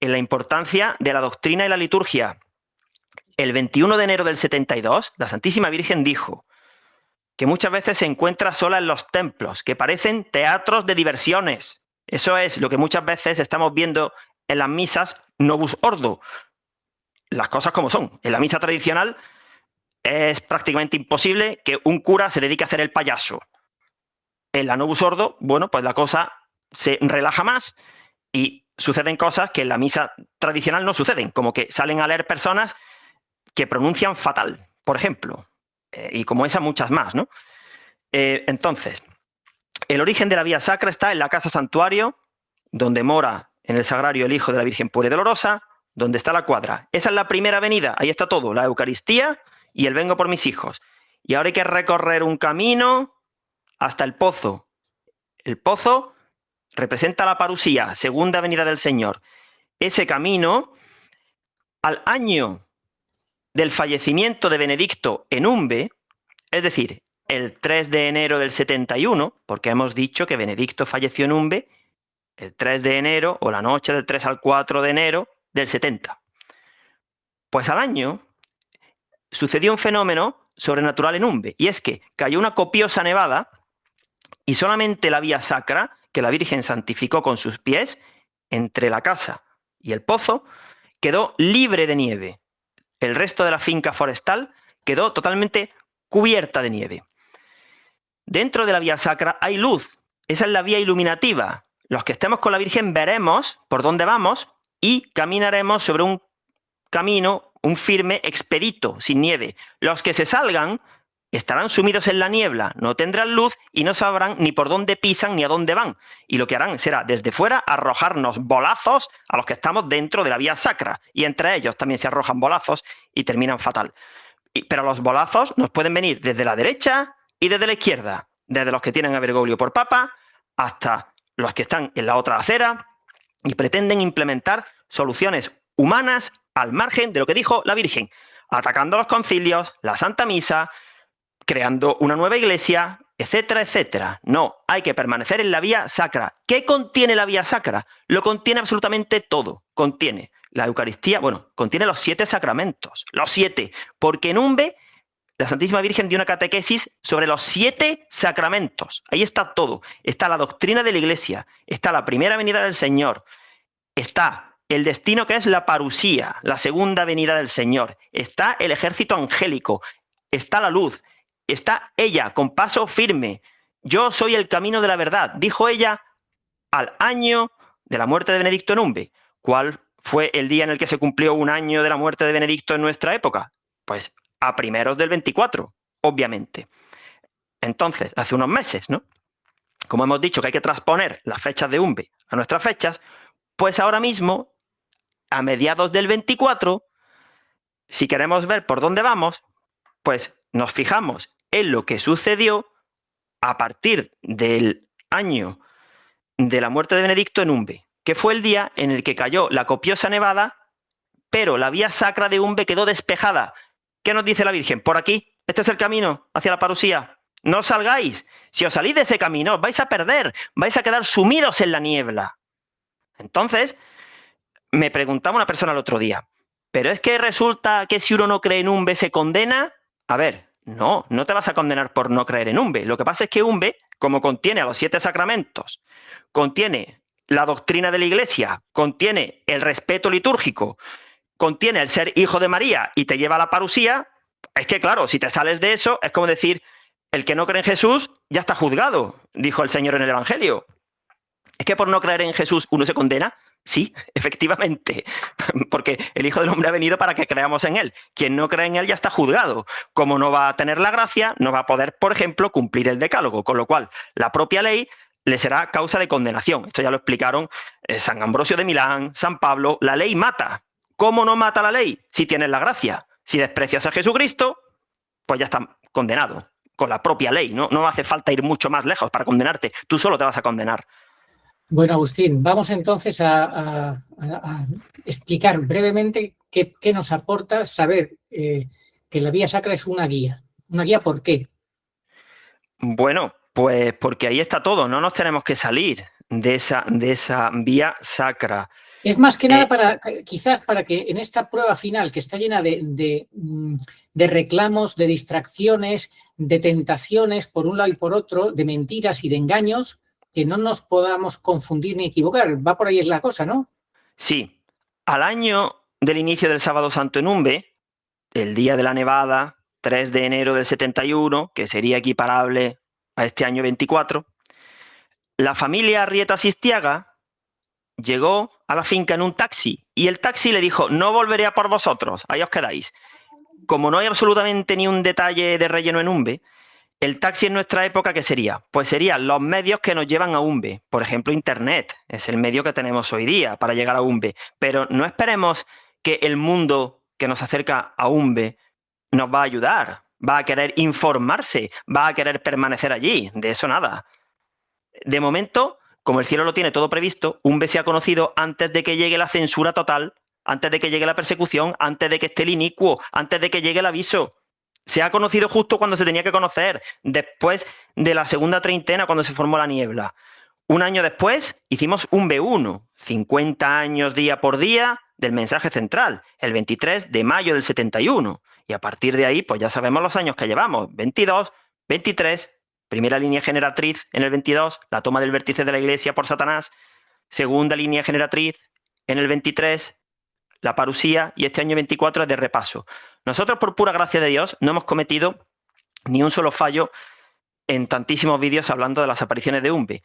en la importancia de la doctrina y la liturgia. El 21 de enero del 72, la Santísima Virgen dijo que muchas veces se encuentra sola en los templos, que parecen teatros de diversiones. Eso es lo que muchas veces estamos viendo en las misas Novus Ordo. Las cosas como son. En la misa tradicional es prácticamente imposible que un cura se dedique a hacer el payaso. En la Novus Ordo, bueno, pues la cosa se relaja más y suceden cosas que en la misa tradicional no suceden, como que salen a leer personas que pronuncian fatal, por ejemplo, y como esa muchas más, ¿no? Entonces, el origen de la vía sacra está en la casa santuario, donde mora en el sagrario el Hijo de la Virgen Pura y Dolorosa, donde está la cuadra. Esa es la primera avenida, ahí está todo, la Eucaristía y el vengo por mis hijos. Y ahora hay que recorrer un camino hasta el pozo. El pozo representa la parusía, segunda avenida del Señor. Ese camino, al año del fallecimiento de Benedicto en Umbe, es decir, el 3 de enero del 71, porque hemos dicho que Benedicto falleció en Umbe el 3 de enero o la noche del 3 al 4 de enero del 70. Pues al año sucedió un fenómeno sobrenatural en Umbe, y es que cayó una copiosa nevada y solamente la vía sacra, que la Virgen santificó con sus pies, entre la casa y el pozo, quedó libre de nieve. El resto de la finca forestal quedó totalmente cubierta de nieve. Dentro de la vía sacra hay luz, esa es la vía iluminativa. Los que estemos con la Virgen veremos por dónde vamos y caminaremos sobre un camino, un firme expedito, sin nieve. Los que se salgan estarán sumidos en la niebla, no tendrán luz y no sabrán ni por dónde pisan ni a dónde van. Y lo que harán será, desde fuera, arrojarnos bolazos a los que estamos dentro de la vía sacra. Y entre ellos también se arrojan bolazos y terminan fatal. Pero los bolazos nos pueden venir desde la derecha y desde la izquierda. Desde los que tienen a Bergoglio por papa hasta los que están en la otra acera y pretenden implementar soluciones humanas al margen de lo que dijo la Virgen, atacando los concilios, la Santa Misa, creando una nueva iglesia, etcétera, etcétera. No, hay que permanecer en la vía sacra. ¿Qué contiene la vía sacra? Lo contiene absolutamente todo. Contiene la Eucaristía, bueno, contiene los 7 sacramentos, los 7, porque en Umbe la Santísima Virgen dio una catequesis sobre los 7 sacramentos. Ahí está todo. Está la doctrina de la Iglesia, está la primera venida del Señor, está el destino que es la parusía, la segunda venida del Señor, está el ejército angélico, está la luz, está ella con paso firme. Yo soy el camino de la verdad, dijo ella al año de la muerte de Benedicto en Umbe. ¿Cuál fue el día en el que se cumplió un año de la muerte de Benedicto en nuestra época? Pues a primeros del 24, obviamente. Entonces, hace unos meses, ¿no? Como hemos dicho que hay que transponer las fechas de Umbe a nuestras fechas, pues ahora mismo, a mediados del 24, si queremos ver por dónde vamos, pues nos fijamos en lo que sucedió a partir del año de la muerte de Benedicto en Umbe, que fue el día en el que cayó la copiosa nevada, pero la vía sacra de Umbe quedó despejada. ¿Qué nos dice la Virgen? Por aquí, este es el camino hacia la parusía. No os salgáis. Si os salís de ese camino, os vais a perder, vais a quedar sumidos en la niebla. Entonces, me preguntaba una persona el otro día, ¿pero es que resulta que si uno no cree en Umbe se condena? A ver, no te vas a condenar por no creer en Umbe. Lo que pasa es que Umbe, como contiene a los 7 sacramentos, contiene la doctrina de la Iglesia, contiene el respeto litúrgico, contiene el ser hijo de María y te lleva a la parusía, es que claro, si te sales de eso, es como decir, el que no cree en Jesús ya está juzgado, dijo el Señor en el Evangelio. ¿Es que por no creer en Jesús uno se condena? Sí, efectivamente, porque el Hijo del Hombre ha venido para que creamos en Él. Quien no cree en Él ya está juzgado. Como no va a tener la gracia, no va a poder, por ejemplo, cumplir el decálogo, con lo cual la propia ley le será causa de condenación. Esto ya lo explicaron San Ambrosio de Milán, San Pablo. La ley mata. ¿Cómo no mata la ley? Si tienes la gracia. Si desprecias a Jesucristo, pues ya estás condenado con la propia ley. No hace falta ir mucho más lejos para condenarte. Tú solo te vas a condenar. Bueno, Agustín, vamos entonces a explicar brevemente qué nos aporta saber que la vía sacra es una guía. ¿Una guía por qué? Bueno, pues porque ahí está todo. No nos tenemos que salir de esa vía sacra. Es más que nada quizás para que en esta prueba final, que está llena de reclamos, de distracciones, de tentaciones por un lado y por otro, de mentiras y de engaños, que no nos podamos confundir ni equivocar. Va por ahí es la cosa, ¿no? Sí. Al año del inicio del Sábado Santo en Umbe, el día de la nevada, 3 de enero del 71, que sería equiparable a este año 24, la familia Arrieta Sistiaga llegó a la finca en un taxi y el taxi le dijo, no volveré a por vosotros, ahí os quedáis. como no hay absolutamente ni un detalle de relleno en Umbe, el taxi en nuestra época, ¿qué sería? Pues serían los medios que nos llevan a Umbe. Por ejemplo, Internet es el medio que tenemos hoy día para llegar a Umbe. Pero no esperemos que el mundo que nos acerca a Umbe nos va a ayudar, va a querer informarse, va a querer permanecer allí. De eso nada. De momento, como el cielo lo tiene todo previsto, Umbe se ha conocido antes de que llegue la censura total, antes de que llegue la persecución, antes de que esté el inicuo, antes de que llegue el aviso. Se ha conocido justo cuando se tenía que conocer, después de la segunda treintena, cuando se formó la niebla. Un año después hicimos Umbe 1, 50 años día por día del mensaje central, el 23 de mayo del 71. Y a partir de ahí, pues ya sabemos los años que llevamos, 22, 23, primera línea generatriz en el 22, la toma del vértice de la Iglesia por Satanás, segunda línea generatriz en el 23, la parusía, y este año 24 es de repaso. Nosotros, por pura gracia de Dios, no hemos cometido ni un solo fallo en tantísimos vídeos hablando de las apariciones de Umbe.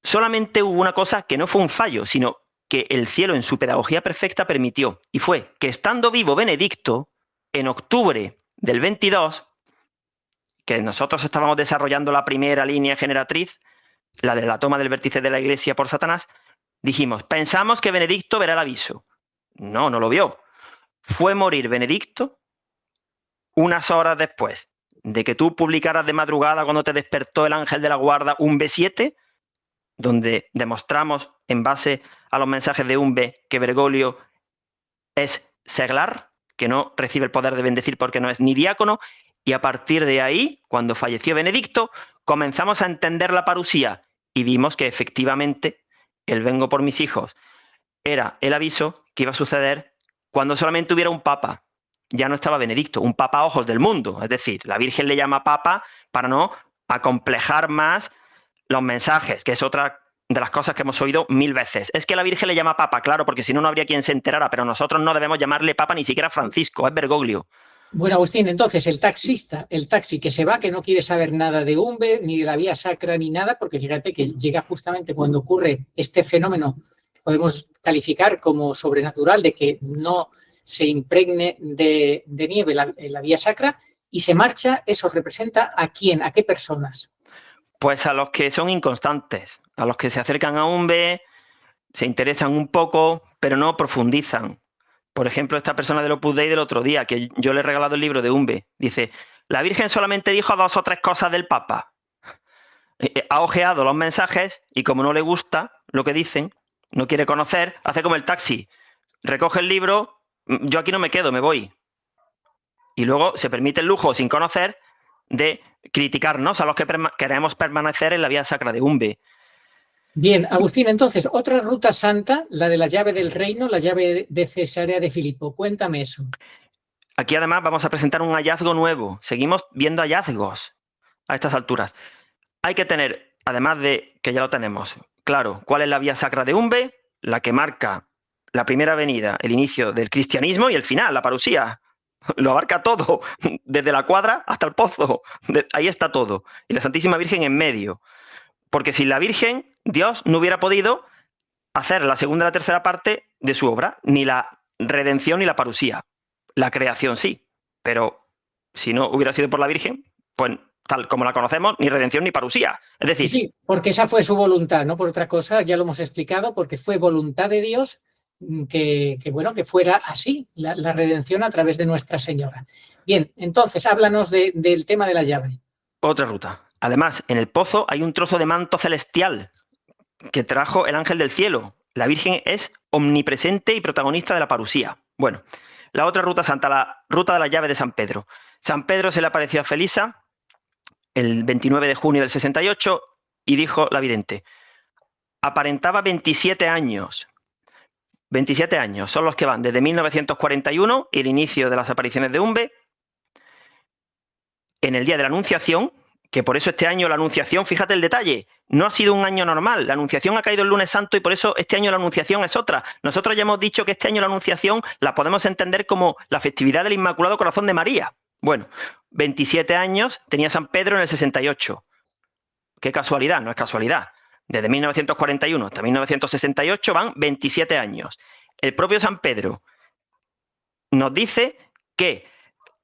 Solamente hubo una cosa que no fue un fallo, sino que el cielo en su pedagogía perfecta permitió, y fue que estando vivo Benedicto, en octubre del 22, que nosotros estábamos desarrollando la primera línea generatriz, la de la toma del vértice de la Iglesia por Satanás, dijimos, pensamos que Benedicto verá el aviso. No, no lo vio. Fue morir Benedicto unas horas después de que tú publicaras de madrugada, cuando te despertó el ángel de la guarda, Umbe 7, donde demostramos, en base a los mensajes de Umbe, que Bergoglio es seglar, que no recibe el poder de bendecir porque no es ni diácono, y a partir de ahí, cuando falleció Benedicto, comenzamos a entender la parusía y vimos que efectivamente el vengo por mis hijos era el aviso que iba a suceder cuando solamente hubiera un papa. Ya no estaba Benedicto, un papa a ojos del mundo. Es decir, la Virgen le llama papa para no acomplejar más los mensajes, que es otra de las cosas que hemos oído 1000 veces. Es que la Virgen le llama papa, claro, porque si no, no habría quien se enterara, pero nosotros no debemos llamarle papa ni siquiera Francisco, es Bergoglio. Bueno, Agustín, entonces el taxi que se va, que no quiere saber nada de Umbe, ni de la vía sacra, ni nada, porque fíjate que llega justamente cuando ocurre este fenómeno que podemos calificar como sobrenatural, de que no se impregne de nieve la vía sacra, y se marcha. ¿Eso representa a quién, a qué personas? Pues a los que son inconstantes, a los que se acercan a Umbe, se interesan un poco, pero no profundizan. Por ejemplo, esta persona del Opus Dei del otro día, que yo le he regalado el libro de Umbe, dice, la Virgen solamente dijo 2 o 3 cosas del Papa. Ha ojeado los mensajes y como no le gusta lo que dicen, no quiere conocer, hace como el taxi. Recoge el libro, yo aquí no me quedo, me voy. Y luego se permite el lujo, sin conocer, de criticarnos a los que queremos permanecer en la vía sacra de Umbe. Bien, Agustín, entonces, otra ruta santa, la de la llave del reino, la llave de Cesarea de Filipo. Cuéntame eso. Aquí además vamos a presentar un hallazgo nuevo. Seguimos viendo hallazgos a estas alturas. Hay que tener, además de que ya lo tenemos, claro, cuál es la vía sacra de Umbe, la que marca la primera venida, el inicio del cristianismo y el final, la parusía. Lo abarca todo, desde la cuadra hasta el pozo. Ahí está todo. Y la Santísima Virgen en medio. Porque sin la Virgen, Dios no hubiera podido hacer la segunda y la tercera parte de su obra, ni la redención ni la parusía. La creación sí, pero si no hubiera sido por la Virgen, pues tal como la conocemos, ni redención ni parusía. Es decir, sí, porque esa fue su voluntad, no por otra cosa, ya lo hemos explicado, porque fue voluntad de Dios que fuera así, la redención a través de Nuestra Señora. Bien, entonces háblanos del tema de la llave. Otra ruta. Además, en el pozo hay un trozo de manto celestial que trajo el ángel del cielo. La Virgen es omnipresente y protagonista de la parusía. Bueno, la otra ruta santa, la ruta de la llave de San Pedro. San Pedro se le apareció a Felisa el 29 de junio del 68 y dijo la vidente, aparentaba 27 años. 27 años son los que van desde 1941 y el inicio de las apariciones de Umbe, en el día de la Anunciación, que por eso este año la Anunciación, fíjate el detalle, no ha sido un año normal. La Anunciación ha caído el lunes santo y por eso este año la Anunciación es otra. Nosotros ya hemos dicho que este año la Anunciación la podemos entender como la festividad del Inmaculado Corazón de María. Bueno, 27 años tenía San Pedro en el 68. Qué casualidad, no es casualidad. Desde 1941 hasta 1968 van 27 años. El propio San Pedro nos dice que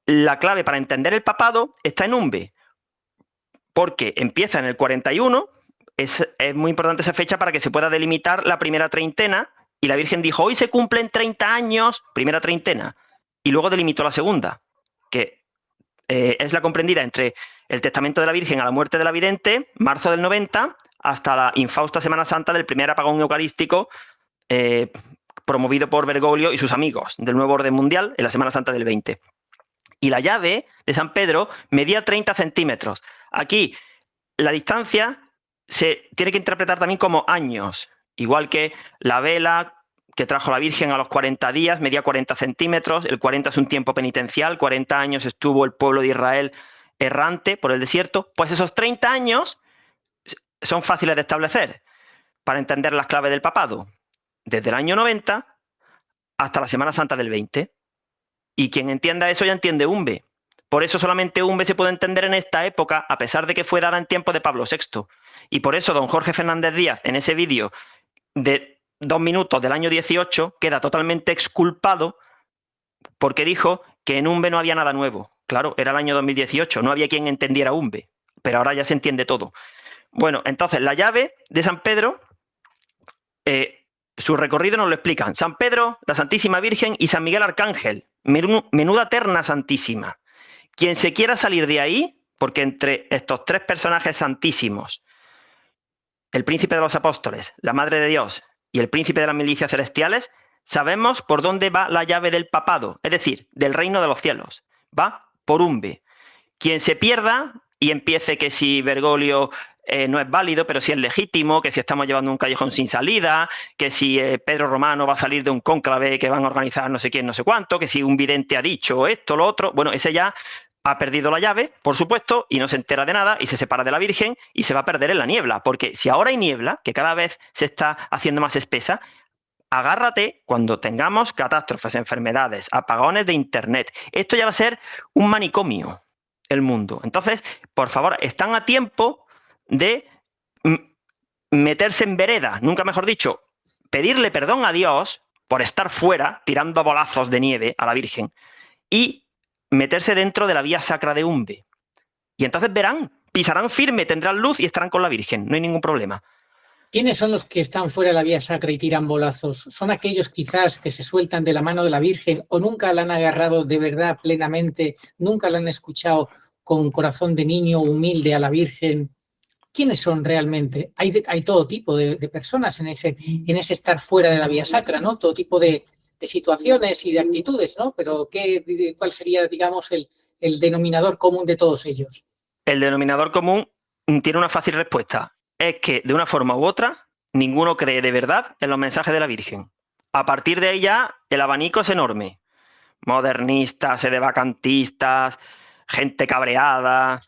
la clave para entender el papado está en Umbe, porque empieza en el 41, es muy importante esa fecha para que se pueda delimitar la primera treintena, y la Virgen dijo, hoy se cumplen 30 años, primera treintena, y luego delimitó la segunda, que es la comprendida entre el testamento de la Virgen a la muerte de la vidente, marzo del 90, hasta la infausta Semana Santa del primer apagón eucarístico promovido por Bergoglio y sus amigos del Nuevo Orden Mundial en la Semana Santa del 20. Y la llave de San Pedro medía 30 centímetros. Aquí la distancia se tiene que interpretar también como años, igual que la vela que trajo la Virgen a los 40 días medía 40 centímetros, el 40 es un tiempo penitencial, 40 años estuvo el pueblo de Israel errante por el desierto, pues esos 30 años son fáciles de establecer para entender las claves del papado, desde el año 90 hasta la Semana Santa del 20. Y quien entienda eso ya entiende Umbe. Por eso solamente Umbe se puede entender en esta época, a pesar de que fue dada en tiempo de Pablo VI. Y por eso don Jorge Fernández Díaz, en ese vídeo de 2 minutos del año 18, queda totalmente exculpado porque dijo que en Umbe no había nada nuevo. Claro, era el año 2018, no había quien entendiera Umbe, pero ahora ya se entiende todo. Bueno, entonces la llave de San Pedro, su recorrido nos lo explican. San Pedro, la Santísima Virgen y San Miguel Arcángel. Menuda terna santísima. Quien se quiera salir de ahí, porque entre estos 3 personajes santísimos, el príncipe de los apóstoles, la Madre de Dios y el príncipe de las milicias celestiales, sabemos por dónde va la llave del papado, es decir, del reino de los cielos. Va por Umbe. Quien se pierda y empiece que si Bergoglio no es válido, pero si es legítimo, que si estamos llevando un callejón sin salida, que si Pedro Romano va a salir de un cónclave que van a organizar no sé quién, no sé cuánto, que si un vidente ha dicho esto, lo otro, bueno, ese ya ha perdido la llave, por supuesto, y no se entera de nada y se separa de la Virgen y se va a perder en la niebla, porque si ahora hay niebla, que cada vez se está haciendo más espesa, agárrate cuando tengamos catástrofes, enfermedades, apagones de internet. Esto ya va a ser un manicomio, el mundo. Entonces, por favor, están a tiempo de meterse en vereda, nunca mejor dicho, pedirle perdón a Dios por estar fuera, tirando bolazos de nieve a la Virgen, y meterse dentro de la vía sacra de Umbe. Y entonces verán, pisarán firme, tendrán luz y estarán con la Virgen, no hay ningún problema. ¿Quiénes son los que están fuera de la vía sacra y tiran bolazos? ¿Son aquellos quizás que se sueltan de la mano de la Virgen o nunca la han agarrado de verdad plenamente, nunca la han escuchado con corazón de niño humilde a la Virgen? ¿Quiénes son realmente? Hay todo tipo de personas en ese estar fuera de la vía sacra, ¿no? Todo tipo de situaciones y de actitudes, ¿no? Pero ¿cuál sería, digamos, el denominador común de todos ellos? El denominador común tiene una fácil respuesta. Es que, de una forma u otra, ninguno cree de verdad en los mensajes de la Virgen. A partir de ahí ya el abanico es enorme. Modernistas, sedevacantistas, gente cabreada,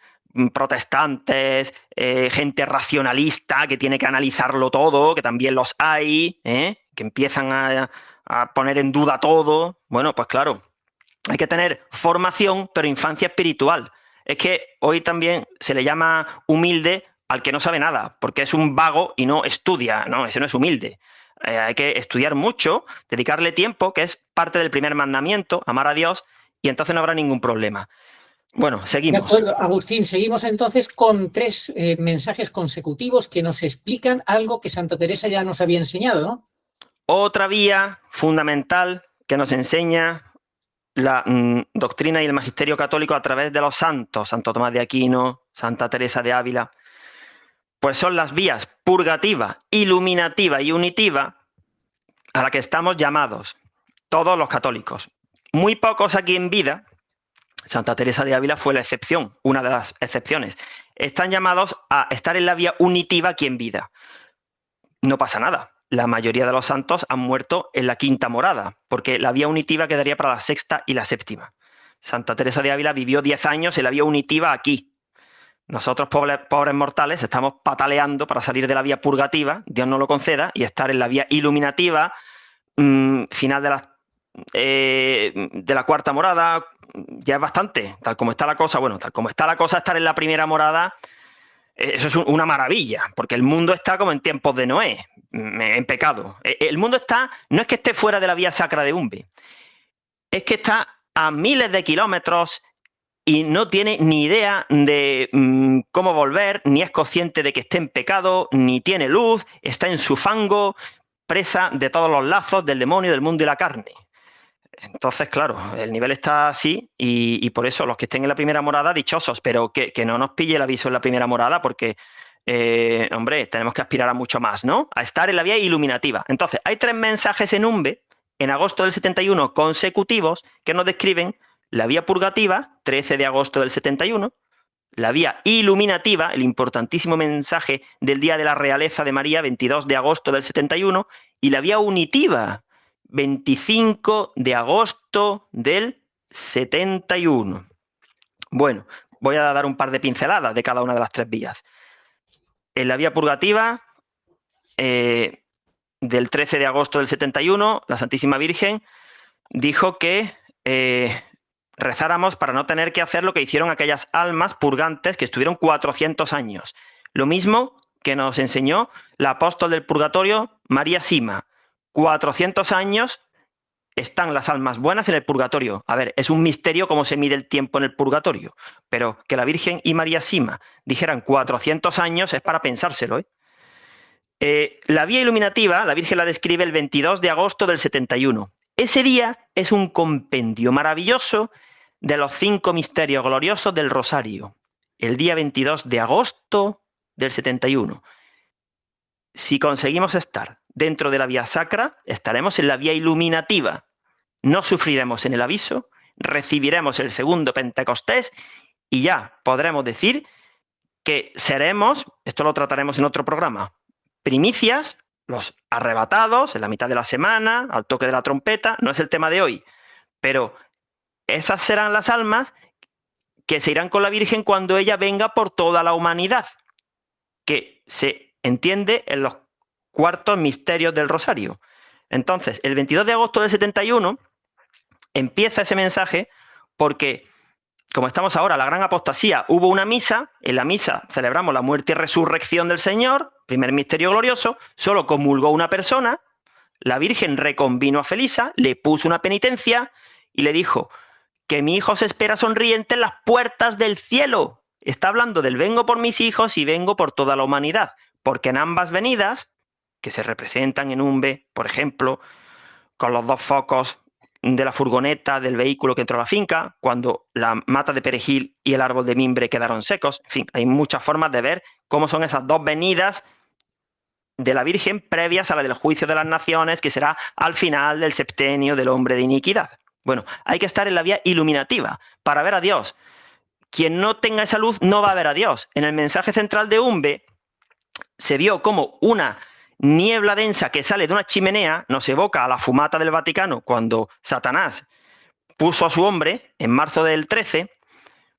protestantes, gente racionalista que tiene que analizarlo todo, que también los hay, que empiezan a poner en duda todo. Bueno, pues claro, hay que tener formación, pero infancia espiritual. Es que hoy también se le llama humilde al que no sabe nada, porque es un vago y no estudia, ¿no? Ese no es humilde. Hay que estudiar mucho, dedicarle tiempo, que es parte del primer mandamiento, amar a Dios, y entonces no habrá ningún problema. Bueno, seguimos. De acuerdo, Agustín, seguimos entonces con 3 mensajes consecutivos que nos explican algo que Santa Teresa ya nos había enseñado, ¿no? Otra vía fundamental que nos enseña la doctrina y el magisterio católico a través de los santos, Santo Tomás de Aquino, Santa Teresa de Ávila, pues son las vías purgativa, iluminativa y unitiva a la que estamos llamados todos los católicos. Muy pocos aquí en vida, Santa Teresa de Ávila fue la excepción, una de las excepciones, están llamados a estar en la vía unitiva aquí en vida. No pasa nada. La mayoría de los santos han muerto en la 5ª morada, porque la vía unitiva quedaría para la 6ª y la 7ª. Santa Teresa de Ávila vivió 10 años en la vía unitiva aquí. Nosotros, pobres mortales, estamos pataleando para salir de la vía purgativa, Dios nos lo conceda, y estar en la vía iluminativa, final de la 4ª morada, ya es bastante. Tal como está la cosa, bueno, tal como está la cosa, estar en la 1ª morada, eso es una maravilla, porque el mundo está como en tiempos de Noé, en pecado. El mundo está, no es que esté fuera de la vía sacra de Umbe, es que está a miles de kilómetros y no tiene ni idea de cómo volver, ni es consciente de que esté en pecado, ni tiene luz, está en su fango, presa de todos los lazos del demonio, del mundo y la carne. Entonces, claro, el nivel está así y por eso los que estén en la primera morada, dichosos, pero que no nos pille el aviso en la primera morada porque, hombre, tenemos que aspirar a mucho más, ¿no? A estar en la vía iluminativa. Entonces, hay 3 mensajes en Umbe, en agosto del 71, consecutivos, que nos describen la vía purgativa, 13 de agosto del 71, la vía iluminativa, el importantísimo mensaje del Día de la Realeza de María, 22 de agosto del 71, y la vía unitiva, 25 de agosto del 71. Bueno, voy a dar un par de pinceladas de cada una de las 3 vías. En la vía purgativa, del 13 de agosto del 71, la Santísima Virgen dijo que rezáramos para no tener que hacer lo que hicieron aquellas almas purgantes que estuvieron 400 años. Lo mismo que nos enseñó la apóstol del purgatorio, María Sima. 400 años están las almas buenas en el purgatorio. A ver, es un misterio cómo se mide el tiempo en el purgatorio, pero que la Virgen y María Sima dijeran 400 años es para pensárselo, ¿eh? La vía iluminativa, la Virgen la describe el 22 de agosto del 71. Ese día es un compendio maravilloso de los 5 misterios gloriosos del Rosario. El día 22 de agosto del 71. Si conseguimos estar dentro de la vía sacra, estaremos en la vía iluminativa. No sufriremos en el aviso, recibiremos el segundo Pentecostés y ya podremos decir que seremos, esto lo trataremos en otro programa, primicias, los arrebatados en la mitad de la semana, al toque de la trompeta, no es el tema de hoy, pero esas serán las almas que se irán con la Virgen cuando ella venga por toda la humanidad, que se entiende en los cuartos misterios del Rosario. Entonces, el 22 de agosto del 71 empieza ese mensaje porque, como estamos ahora, la gran apostasía, hubo una misa, en la misa celebramos la muerte y resurrección del Señor, primer misterio glorioso, solo comulgó una persona, la Virgen reconvino a Felisa, le puso una penitencia y le dijo que mi hijo se espera sonriente en las puertas del cielo. Está hablando del vengo por mis hijos y vengo por toda la humanidad, porque en ambas venidas, que se representan en Umbe, por ejemplo, con los 2 focos de la furgoneta del vehículo que entró a la finca, cuando la mata de perejil y el árbol de mimbre quedaron secos. En fin, hay muchas formas de ver cómo son esas 2 venidas de la Virgen previas a la del juicio de las naciones, que será al final del septenio del hombre de iniquidad. Bueno, hay que estar en la vía iluminativa para ver a Dios. Quien no tenga esa luz no va a ver a Dios. En el mensaje central de Umbe se vio como una niebla densa que sale de una chimenea, nos evoca a la fumata del Vaticano cuando Satanás puso a su hombre en marzo del 13,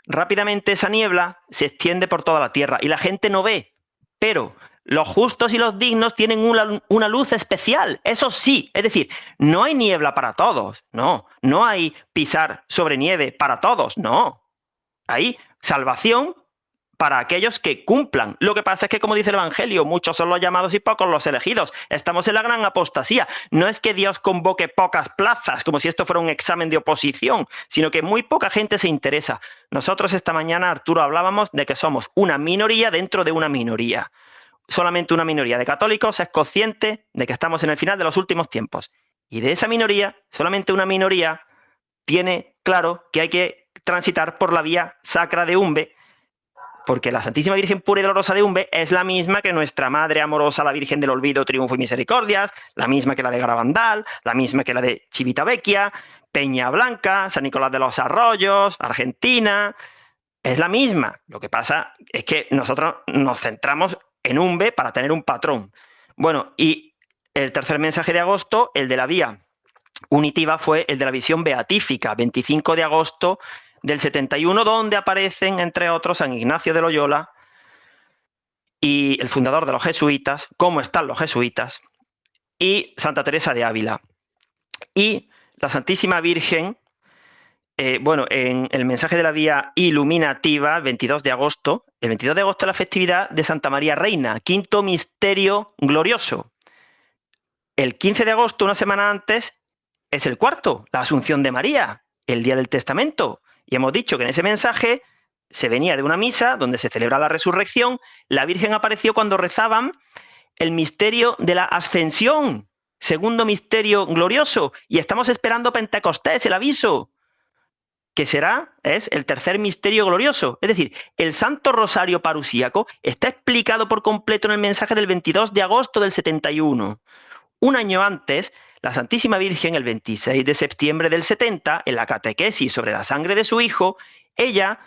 rápidamente esa niebla se extiende por toda la tierra y la gente no ve, pero los justos y los dignos tienen una luz especial, eso sí, es decir, no hay niebla para todos, no hay pisar sobre nieve para todos, no, hay salvación para aquellos que cumplan. Lo que pasa es que, como dice el Evangelio, muchos son los llamados y pocos los elegidos. Estamos en la gran apostasía. No es que Dios convoque pocas plazas, como si esto fuera un examen de oposición, sino que muy poca gente se interesa. Nosotros esta mañana, Arturo, hablábamos de que somos una minoría dentro de una minoría. Solamente una minoría de católicos es consciente de que estamos en el final de los últimos tiempos. Y de esa minoría, solamente una minoría tiene claro que hay que transitar por la vía sacra de Umbe, porque la Santísima Virgen pura y dolorosa de Umbe es la misma que nuestra Madre amorosa, la Virgen del Olvido, Triunfo y Misericordias, la misma que la de Garabandal, la misma que la de Civitavecchia, Peña Blanca, San Nicolás de los Arroyos, Argentina, es la misma. Lo que pasa es que nosotros nos centramos en Umbe para tener un patrón. Bueno, y el tercer mensaje de agosto, el de la vía unitiva, fue el de la visión beatífica, 25 de agosto del 71, donde aparecen, entre otros, San Ignacio de Loyola y el fundador de los jesuitas, cómo están los jesuitas, y Santa Teresa de Ávila. Y la Santísima Virgen, en el mensaje de la vía iluminativa, el 22 de agosto es la festividad de Santa María Reina, quinto misterio glorioso. El 15 de agosto, una semana antes, es el cuarto, la Asunción de María, el día del testamento. Y hemos dicho que en ese mensaje se venía de una misa donde se celebra la resurrección. La Virgen apareció cuando rezaban el misterio de la ascensión, segundo misterio glorioso, y estamos esperando Pentecostés, el aviso, que es el tercer misterio glorioso. Es decir, el Santo Rosario Parusíaco está explicado por completo en el mensaje del 22 de agosto del 71. Un año antes, la Santísima Virgen, el 26 de septiembre del 70, en la catequesis sobre la sangre de su hijo, ella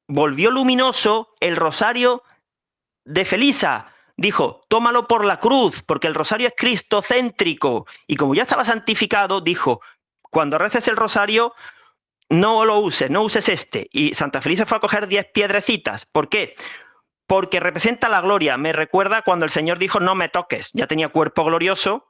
volvió luminoso el rosario de Felisa. Dijo, tómalo por la cruz, porque el rosario es cristocéntrico. Y como ya estaba santificado, dijo, cuando reces el rosario, no lo uses, no uses este. Y Santa Felisa fue a coger 10 piedrecitas. ¿Por qué? Porque representa la gloria. Me recuerda cuando el Señor dijo, no me toques. Ya tenía cuerpo glorioso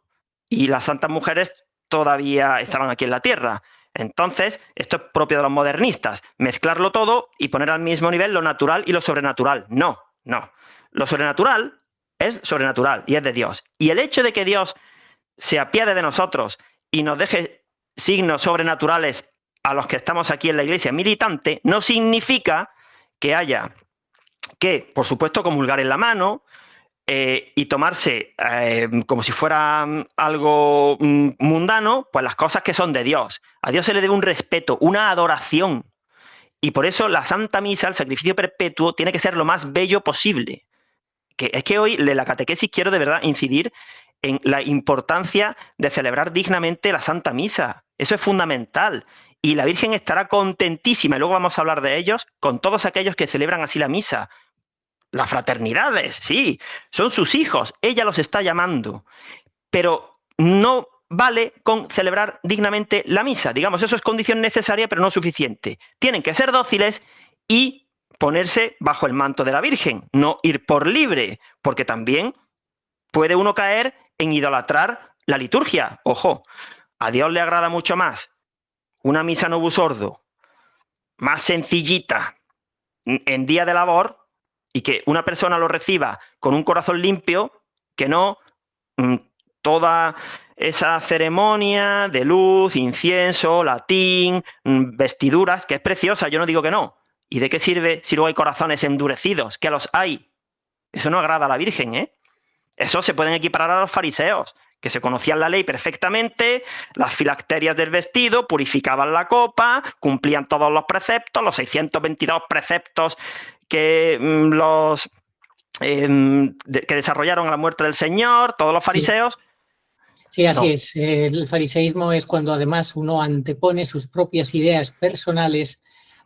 y las santas mujeres todavía estaban aquí en la tierra. Entonces, esto es propio de los modernistas, mezclarlo todo y poner al mismo nivel lo natural y lo sobrenatural. No, no. Lo sobrenatural es sobrenatural y es de Dios. Y el hecho de que Dios se apiade de nosotros y nos deje signos sobrenaturales a los que estamos aquí en la iglesia militante, no significa que haya que, por supuesto, comulgar en la mano y tomarse como si fuera algo mundano, pues las cosas que son de Dios. A Dios se le debe un respeto, una adoración. Y por eso la Santa Misa, el sacrificio perpetuo, tiene que ser lo más bello posible. Es que hoy de la catequesis quiero de verdad incidir en la importancia de celebrar dignamente la Santa Misa. Eso es fundamental. Y la Virgen estará contentísima, y luego vamos a hablar de ellos, con todos aquellos que celebran así la misa. Las fraternidades, sí, son sus hijos, ella los está llamando. Pero no vale con celebrar dignamente la misa. Digamos, eso es condición necesaria, pero no suficiente. Tienen que ser dóciles y ponerse bajo el manto de la Virgen, no ir por libre, porque también puede uno caer en idolatrar la liturgia. Ojo, a Dios le agrada mucho más una misa novus ordo, más sencillita, en día de labor, y que una persona lo reciba con un corazón limpio, que no toda esa ceremonia de luz, incienso, latín, vestiduras, que es preciosa, yo no digo que no. ¿Y de qué sirve si luego hay corazones endurecidos? Que los hay. Eso no agrada a la Virgen, ¿eh? Eso se pueden equiparar a los fariseos, que se conocían la ley perfectamente, las filacterias del vestido, purificaban la copa, cumplían todos los preceptos, los 622 preceptos que que desarrollaron a la muerte del Señor, todos los fariseos. Sí, así es. El fariseísmo es cuando además uno antepone sus propias ideas personales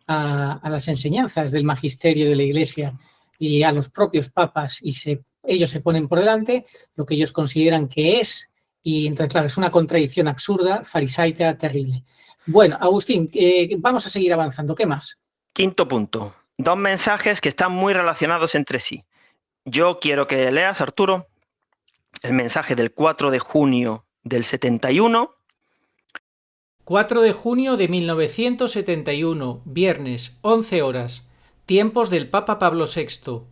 a las enseñanzas del magisterio de la Iglesia y a los propios papas, y ellos se ponen por delante lo que ellos consideran que es, y entonces, claro, es una contradicción absurda, farisaica, terrible. Bueno, Agustín, vamos a seguir avanzando. ¿Qué más? Quinto punto. Dos mensajes que están muy relacionados entre sí. Yo quiero que leas, Arturo, el mensaje del 4 de junio del 71. 4 de junio de 1971, viernes, 11 horas, tiempos del Papa Pablo VI.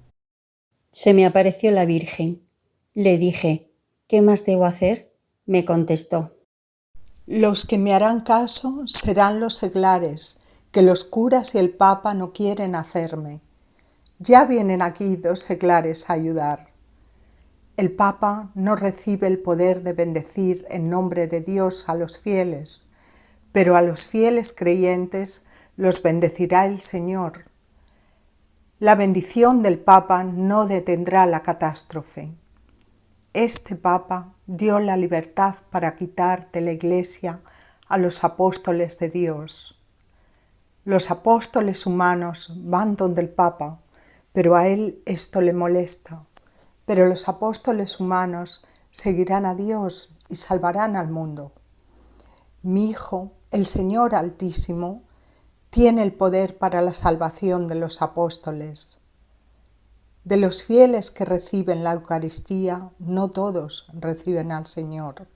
Se me apareció la Virgen. Le dije, ¿qué más debo hacer? Me contestó. Los que me harán caso serán los seglares, que los curas y el Papa no quieren hacerme. Ya vienen aquí 2 seglares a ayudar. El Papa no recibe el poder de bendecir en nombre de Dios a los fieles, pero a los fieles creyentes los bendecirá el Señor. La bendición del Papa no detendrá la catástrofe. Este Papa dio la libertad para quitar de la Iglesia a los apóstoles de Dios. Los apóstoles humanos van donde el Papa, pero a él esto le molesta. Pero los apóstoles humanos seguirán a Dios y salvarán al mundo. Mi Hijo, el Señor Altísimo, tiene el poder para la salvación de los apóstoles. De los fieles que reciben la Eucaristía, no todos reciben al Señor.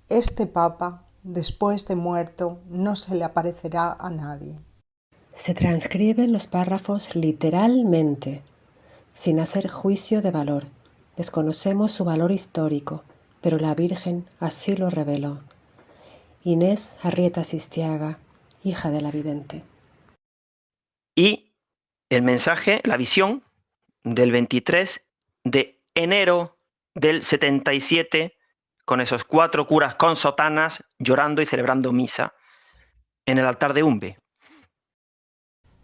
Este Papa, después de muerto, no se le aparecerá a nadie. Se transcriben los párrafos literalmente, sin hacer juicio de valor. Desconocemos su valor histórico, pero la Virgen así lo reveló. Inés Arrieta Sistiaga, hija de la vidente. Y el mensaje, la visión del 23 de enero del 77, con esos 4 curas con sotanas llorando y celebrando misa en el altar de Umbe.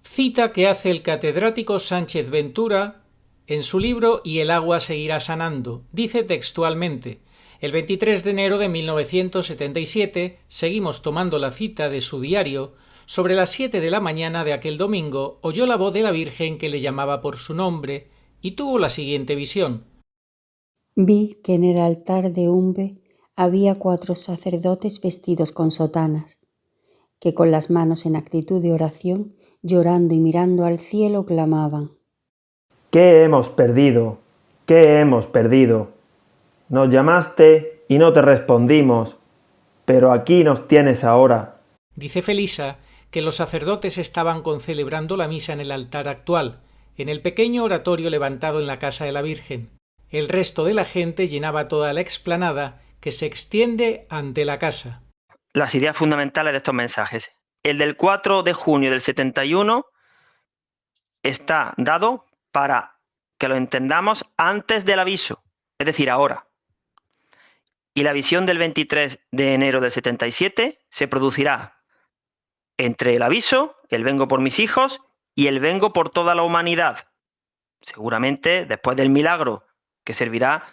Cita que hace el catedrático Sánchez Ventura en su libro Y el agua seguirá sanando. Dice textualmente: el 23 de enero de 1977, seguimos tomando la cita de su diario, sobre las 7 de la mañana de aquel domingo oyó la voz de la Virgen que le llamaba por su nombre y tuvo la siguiente visión. Vi que en el altar de Umbe había 4 sacerdotes vestidos con sotanas, que con las manos en actitud de oración, llorando y mirando al cielo, clamaban: ¿Qué hemos perdido? ¿Qué hemos perdido? Nos llamaste y no te respondimos, pero aquí nos tienes ahora. Dice Felisa que los sacerdotes estaban concelebrando la misa en el altar actual, en el pequeño oratorio levantado en la casa de la Virgen. El resto de la gente llenaba toda la explanada que se extiende ante la casa. Las ideas fundamentales de estos mensajes. El del 4 de junio del 71 está dado para que lo entendamos antes del aviso, es decir, ahora. Y la visión del 23 de enero del 77 se producirá entre el aviso, el vengo por mis hijos, y el vengo por toda la humanidad. Seguramente después del milagro, que servirá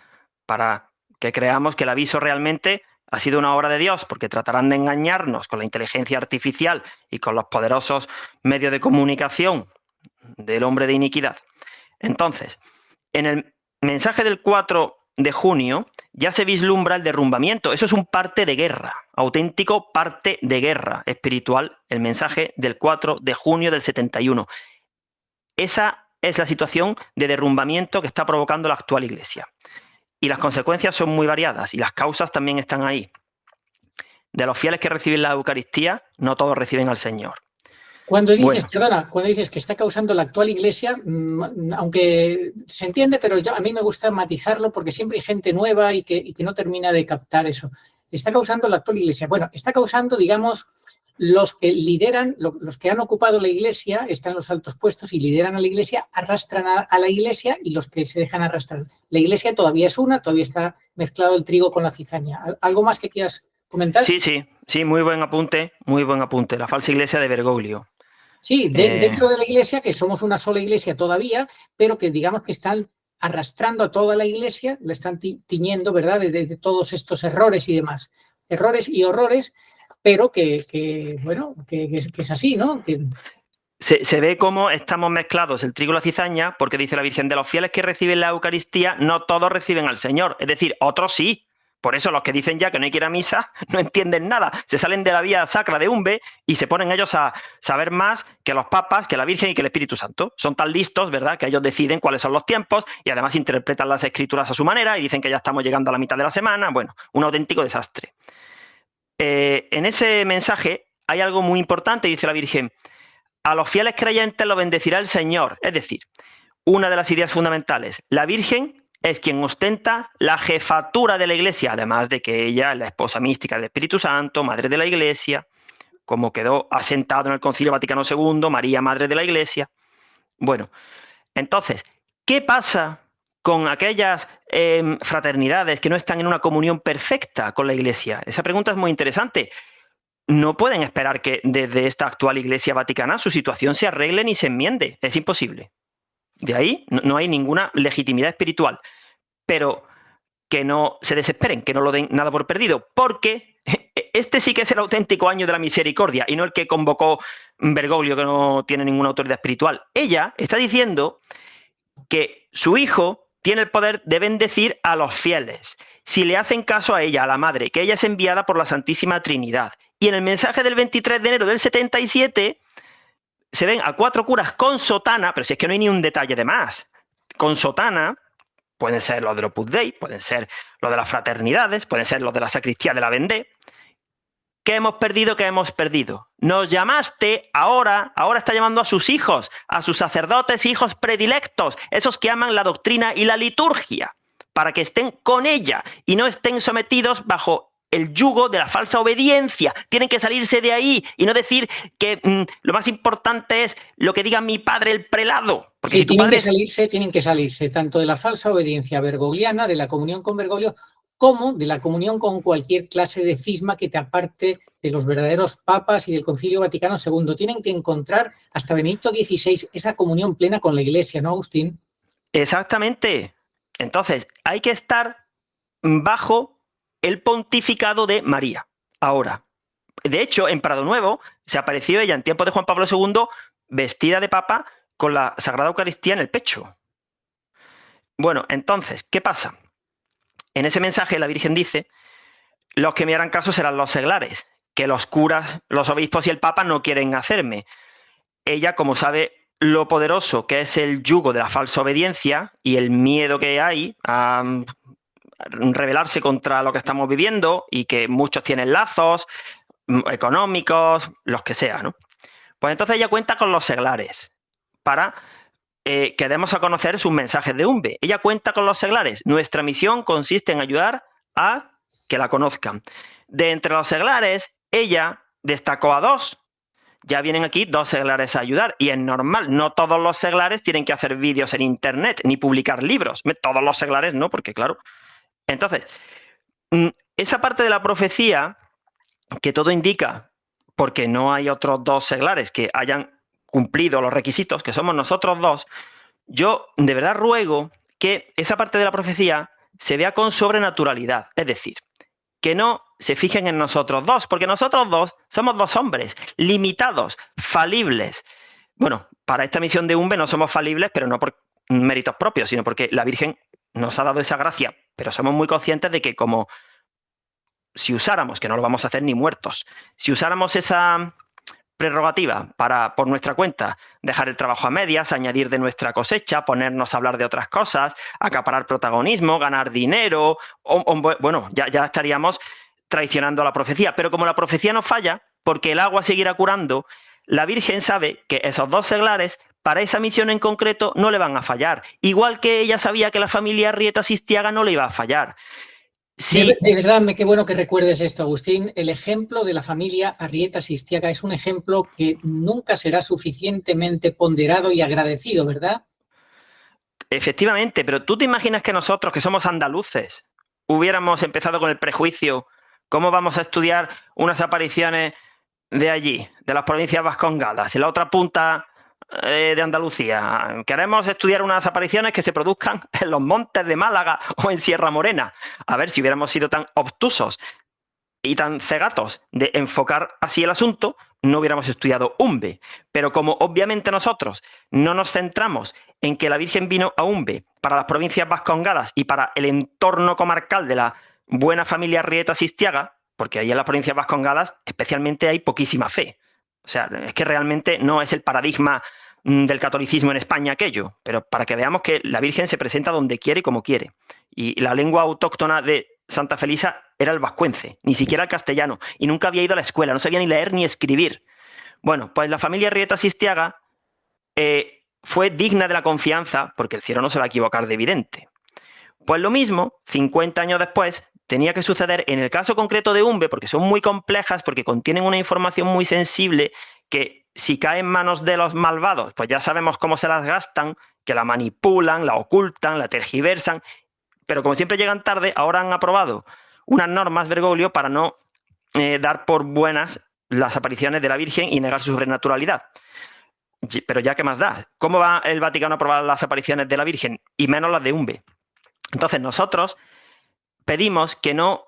para que creamos que el aviso realmente ha sido una obra de Dios, porque tratarán de engañarnos con la inteligencia artificial y con los poderosos medios de comunicación del hombre de iniquidad. Entonces, en el mensaje del 4 de junio ya se vislumbra el derrumbamiento. Eso es un parte de guerra, auténtico parte de guerra espiritual, el mensaje del 4 de junio del 71. Esa es la situación de derrumbamiento que está provocando la actual Iglesia. Y las consecuencias son muy variadas y las causas también están ahí. De los fieles que reciben la Eucaristía, no todos reciben al Señor. Cuando dices que está causando la actual Iglesia, aunque se entiende, pero a mí me gusta matizarlo porque siempre hay gente nueva y que no termina de captar eso. Está causando la actual Iglesia. Bueno, está causando, digamos, los que lideran, los que han ocupado la Iglesia, están en los altos puestos y lideran a la Iglesia, arrastran a la Iglesia, y los que se dejan arrastrar. La Iglesia todavía es una, todavía está mezclado el trigo con la cizaña. ¿Algo más que quieras comentar? Sí, muy buen apunte, muy buen apunte. La falsa Iglesia de Bergoglio. Sí, dentro de la Iglesia, que somos una sola Iglesia todavía, pero que digamos que están arrastrando a toda la Iglesia, la están tiñendo, ¿verdad?, de todos estos errores y demás. Errores y horrores, pero que es así, ¿no? Se ve cómo estamos mezclados el trigo y la cizaña, porque dice la Virgen, de los fieles que reciben la Eucaristía, no todos reciben al Señor. Es decir, otros sí. Por eso los que dicen ya que no hay que ir a misa no entienden nada. Se salen de la vía sacra de Umbe y se ponen ellos a saber más que los papas, que la Virgen y que el Espíritu Santo. Son tan listos, ¿verdad?, que ellos deciden cuáles son los tiempos y además interpretan las escrituras a su manera y dicen que ya estamos llegando a la mitad de la semana. Bueno, un auténtico desastre. En ese mensaje hay algo muy importante, dice la Virgen: a los fieles creyentes lo bendecirá el Señor. Es decir, una de las ideas fundamentales, la Virgen es quien ostenta la jefatura de la Iglesia, además de que ella es la esposa mística del Espíritu Santo, madre de la Iglesia, como quedó asentado en el Concilio Vaticano II, María, madre de la Iglesia. Bueno, entonces, ¿qué pasa con aquellas fraternidades que no están en una comunión perfecta con la Iglesia? Esa pregunta es muy interesante. No pueden esperar que desde esta actual Iglesia Vaticana su situación se arregle ni se enmiende. Es imposible. De ahí no hay ninguna legitimidad espiritual. Pero que no se desesperen, que no lo den nada por perdido, porque este sí que es el auténtico año de la misericordia y no el que convocó Bergoglio, que no tiene ninguna autoridad espiritual. Ella está diciendo que su hijo tiene el poder de bendecir a los fieles, si le hacen caso a ella, a la madre, que ella es enviada por la Santísima Trinidad. Y en el mensaje del 23 de enero del 77 se ven a 4 curas con sotana, pero si es que no hay ni un detalle de más, con sotana. Pueden ser los del Opus Dei, pueden ser los de las fraternidades, pueden ser los de la sacristía de la Vendée. ¿Qué hemos perdido? ¿Qué hemos perdido? Nos llamaste, ahora está llamando a sus hijos, a sus sacerdotes, hijos predilectos, esos que aman la doctrina y la liturgia, para que estén con ella y no estén sometidos bajo el yugo de la falsa obediencia. Tienen que salirse de ahí y no decir que lo más importante es lo que diga mi padre, el prelado. Porque Sí, si tu padre tienen que salirse tanto de la falsa obediencia bergogliana, de la comunión con Bergoglio, como de la comunión con cualquier clase de cisma que te aparte de los verdaderos papas y del Concilio Vaticano II. Tienen que encontrar hasta Benedicto XVI esa comunión plena con la Iglesia, ¿no, Agustín? Exactamente. Entonces, hay que estar bajo el pontificado de María. Ahora, de hecho, en Prado Nuevo se apareció ella en tiempo de Juan Pablo II vestida de papa con la Sagrada Eucaristía en el pecho. Bueno, entonces, ¿qué pasa? En ese mensaje la Virgen dice: los que me harán caso serán los seglares, que los curas, los obispos y el papa no quieren hacerme. Ella, como sabe lo poderoso que es el yugo de la falsa obediencia y el miedo que hay a rebelarse contra lo que estamos viviendo, y que muchos tienen lazos económicos, los que sea, ¿no? Pues entonces ella cuenta con los seglares para que demos a conocer sus mensajes de Umbe. Ella cuenta con los seglares. Nuestra misión consiste en ayudar a que la conozcan. De entre los seglares, ella destacó a 2. Ya vienen aquí 2 seglares a ayudar, y es normal, no todos los seglares tienen que hacer vídeos en internet ni publicar libros. Todos los seglares no, porque claro. Entonces, esa parte de la profecía que todo indica, porque no hay otros 2 seglares que hayan cumplido los requisitos, que somos nosotros 2, yo de verdad ruego que esa parte de la profecía se vea con sobrenaturalidad. Es decir, que no se fijen en nosotros 2, porque nosotros 2 somos 2 hombres limitados, falibles. Bueno, para esta misión de Umbe no somos falibles, pero no por méritos propios, sino porque la Virgen nos ha dado esa gracia, pero somos muy conscientes de que como si usáramos, que no lo vamos a hacer ni muertos, si usáramos esa prerrogativa para, por nuestra cuenta, dejar el trabajo a medias, añadir de nuestra cosecha, ponernos a hablar de otras cosas, acaparar protagonismo, ganar dinero, bueno, ya estaríamos traicionando a la profecía. Pero como la profecía no falla, porque el agua seguirá curando, la Virgen sabe que esos 2 seglares para esa misión en concreto no le van a fallar. Igual que ella sabía que la familia Arrieta Sistiaga no le iba a fallar. Sí. De verdad, qué bueno que recuerdes esto, Agustín. El ejemplo de la familia Arrieta Sistiaga es un ejemplo que nunca será suficientemente ponderado y agradecido, ¿verdad? Efectivamente, pero ¿tú te imaginas que nosotros, que somos andaluces, hubiéramos empezado con el prejuicio? ¿Cómo vamos a estudiar unas apariciones de allí, de las provincias vascongadas, en la otra punta de Andalucía? Queremos estudiar unas apariciones que se produzcan en los montes de Málaga o en Sierra Morena. A ver, si hubiéramos sido tan obtusos y tan cegatos de enfocar así el asunto, no hubiéramos estudiado Umbe. Pero como obviamente nosotros no nos centramos en que la Virgen vino a Umbe para las provincias vascongadas y para el entorno comarcal de la buena familia Arrieta Sistiaga, porque ahí en las provincias vascongadas especialmente hay poquísima fe. O sea, es que realmente no es el paradigma del catolicismo en España aquello, pero para que veamos que la Virgen se presenta donde quiere y como quiere. Y la lengua autóctona de Santa Felisa era el vascuence, ni siquiera el castellano, y nunca había ido a la escuela, no sabía ni leer ni escribir. Bueno, pues la familia Arrieta Sistiaga fue digna de la confianza, porque el cielo no se va a equivocar de evidente. Pues lo mismo, 50 años después, tenía que suceder en el caso concreto de Umbe, porque son muy complejas, porque contienen una información muy sensible que si cae en manos de los malvados, pues ya sabemos cómo se las gastan, que la manipulan, la ocultan, la tergiversan, pero como siempre llegan tarde, ahora han aprobado unas normas, Bergoglio, para no dar por buenas las apariciones de la Virgen y negar su sobrenaturalidad. Pero ya, ¿qué más da? ¿Cómo va el Vaticano a aprobar las apariciones de la Virgen? Y menos las de Umbe. Entonces nosotros pedimos que no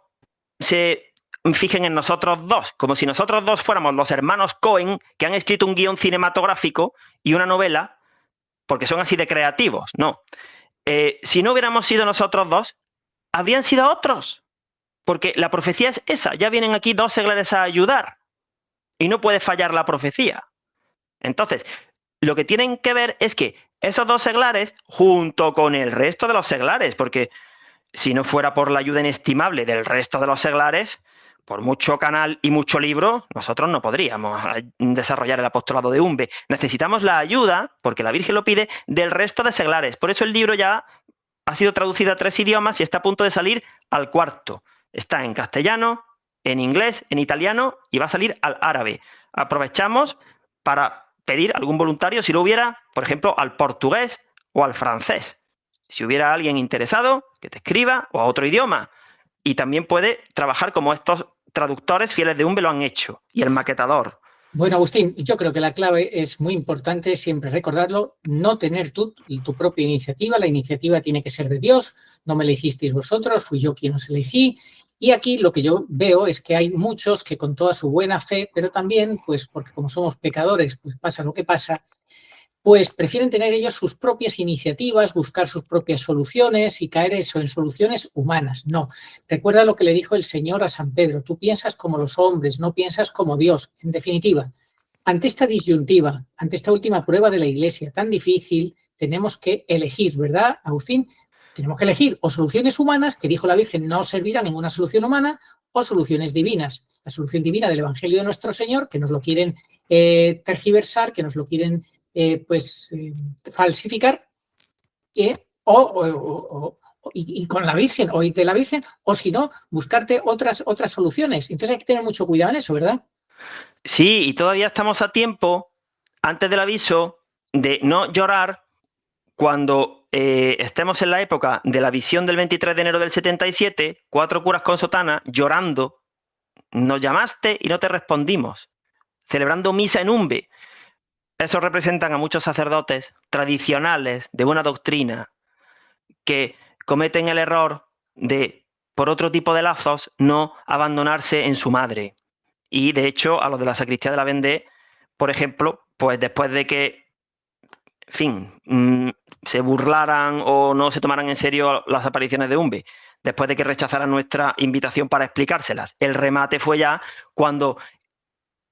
se fijen en nosotros 2, como si nosotros 2 fuéramos los hermanos Cohen, que han escrito un guión cinematográfico y una novela, porque son así de creativos. No. Si no hubiéramos sido nosotros 2, habrían sido otros, porque la profecía es esa. Ya vienen aquí 2 seglares a ayudar y no puede fallar la profecía. Entonces, lo que tienen que ver es que esos 2 seglares, junto con el resto de los seglares, porque si no fuera por la ayuda inestimable del resto de los seglares, por mucho canal y mucho libro, nosotros no podríamos desarrollar el apostolado de Umbe. Necesitamos la ayuda, porque la Virgen lo pide, del resto de seglares. Por eso el libro ya ha sido traducido a 3 idiomas y está a punto de salir al 4. Está en castellano, en inglés, en italiano y va a salir al árabe. Aprovechamos para pedir algún voluntario, si lo hubiera, por ejemplo, al portugués o al francés. Si hubiera alguien interesado, que te escriba, o a otro idioma. Y también puede trabajar como estos traductores fieles de UNBE lo han hecho, y el maquetador. Bueno, Agustín, yo creo que la clave es muy importante siempre recordarlo, no tener tu propia iniciativa. La iniciativa tiene que ser de Dios, no me elegisteis vosotros, fui yo quien os elegí. Y aquí lo que yo veo es que hay muchos que con toda su buena fe, pero también, pues porque como somos pecadores, pues pasa lo que pasa, pues prefieren tener ellos sus propias iniciativas, buscar sus propias soluciones y caer eso en soluciones humanas. No, recuerda lo que le dijo el Señor a San Pedro, tú piensas como los hombres, no piensas como Dios. En definitiva, ante esta disyuntiva, ante esta última prueba de la Iglesia tan difícil, tenemos que elegir, ¿verdad, Agustín? Tenemos que elegir o soluciones humanas, que dijo la Virgen, no servirá ninguna solución humana, o soluciones divinas. La solución divina del Evangelio de nuestro Señor, que nos lo quieren tergiversar, que nos lo quieren falsificar, y con la Virgen, o de la Virgen, o si no, buscarte otras soluciones. Entonces hay que tener mucho cuidado en eso, ¿verdad? Sí, y todavía estamos a tiempo, antes del aviso, de no llorar cuando estemos en la época de la visión del 23 de enero del 77, 4 curas con sotana llorando, nos llamaste y no te respondimos, celebrando misa en UNBE. Eso representan a muchos sacerdotes tradicionales de buena doctrina que cometen el error de, por otro tipo de lazos, no abandonarse en su madre. Y, de hecho, a los de la sacristía de la Vendée, por ejemplo, pues después de que, en fin, se burlaran o no se tomaran en serio las apariciones de UNBE, después de que rechazaran nuestra invitación para explicárselas, el remate fue ya cuando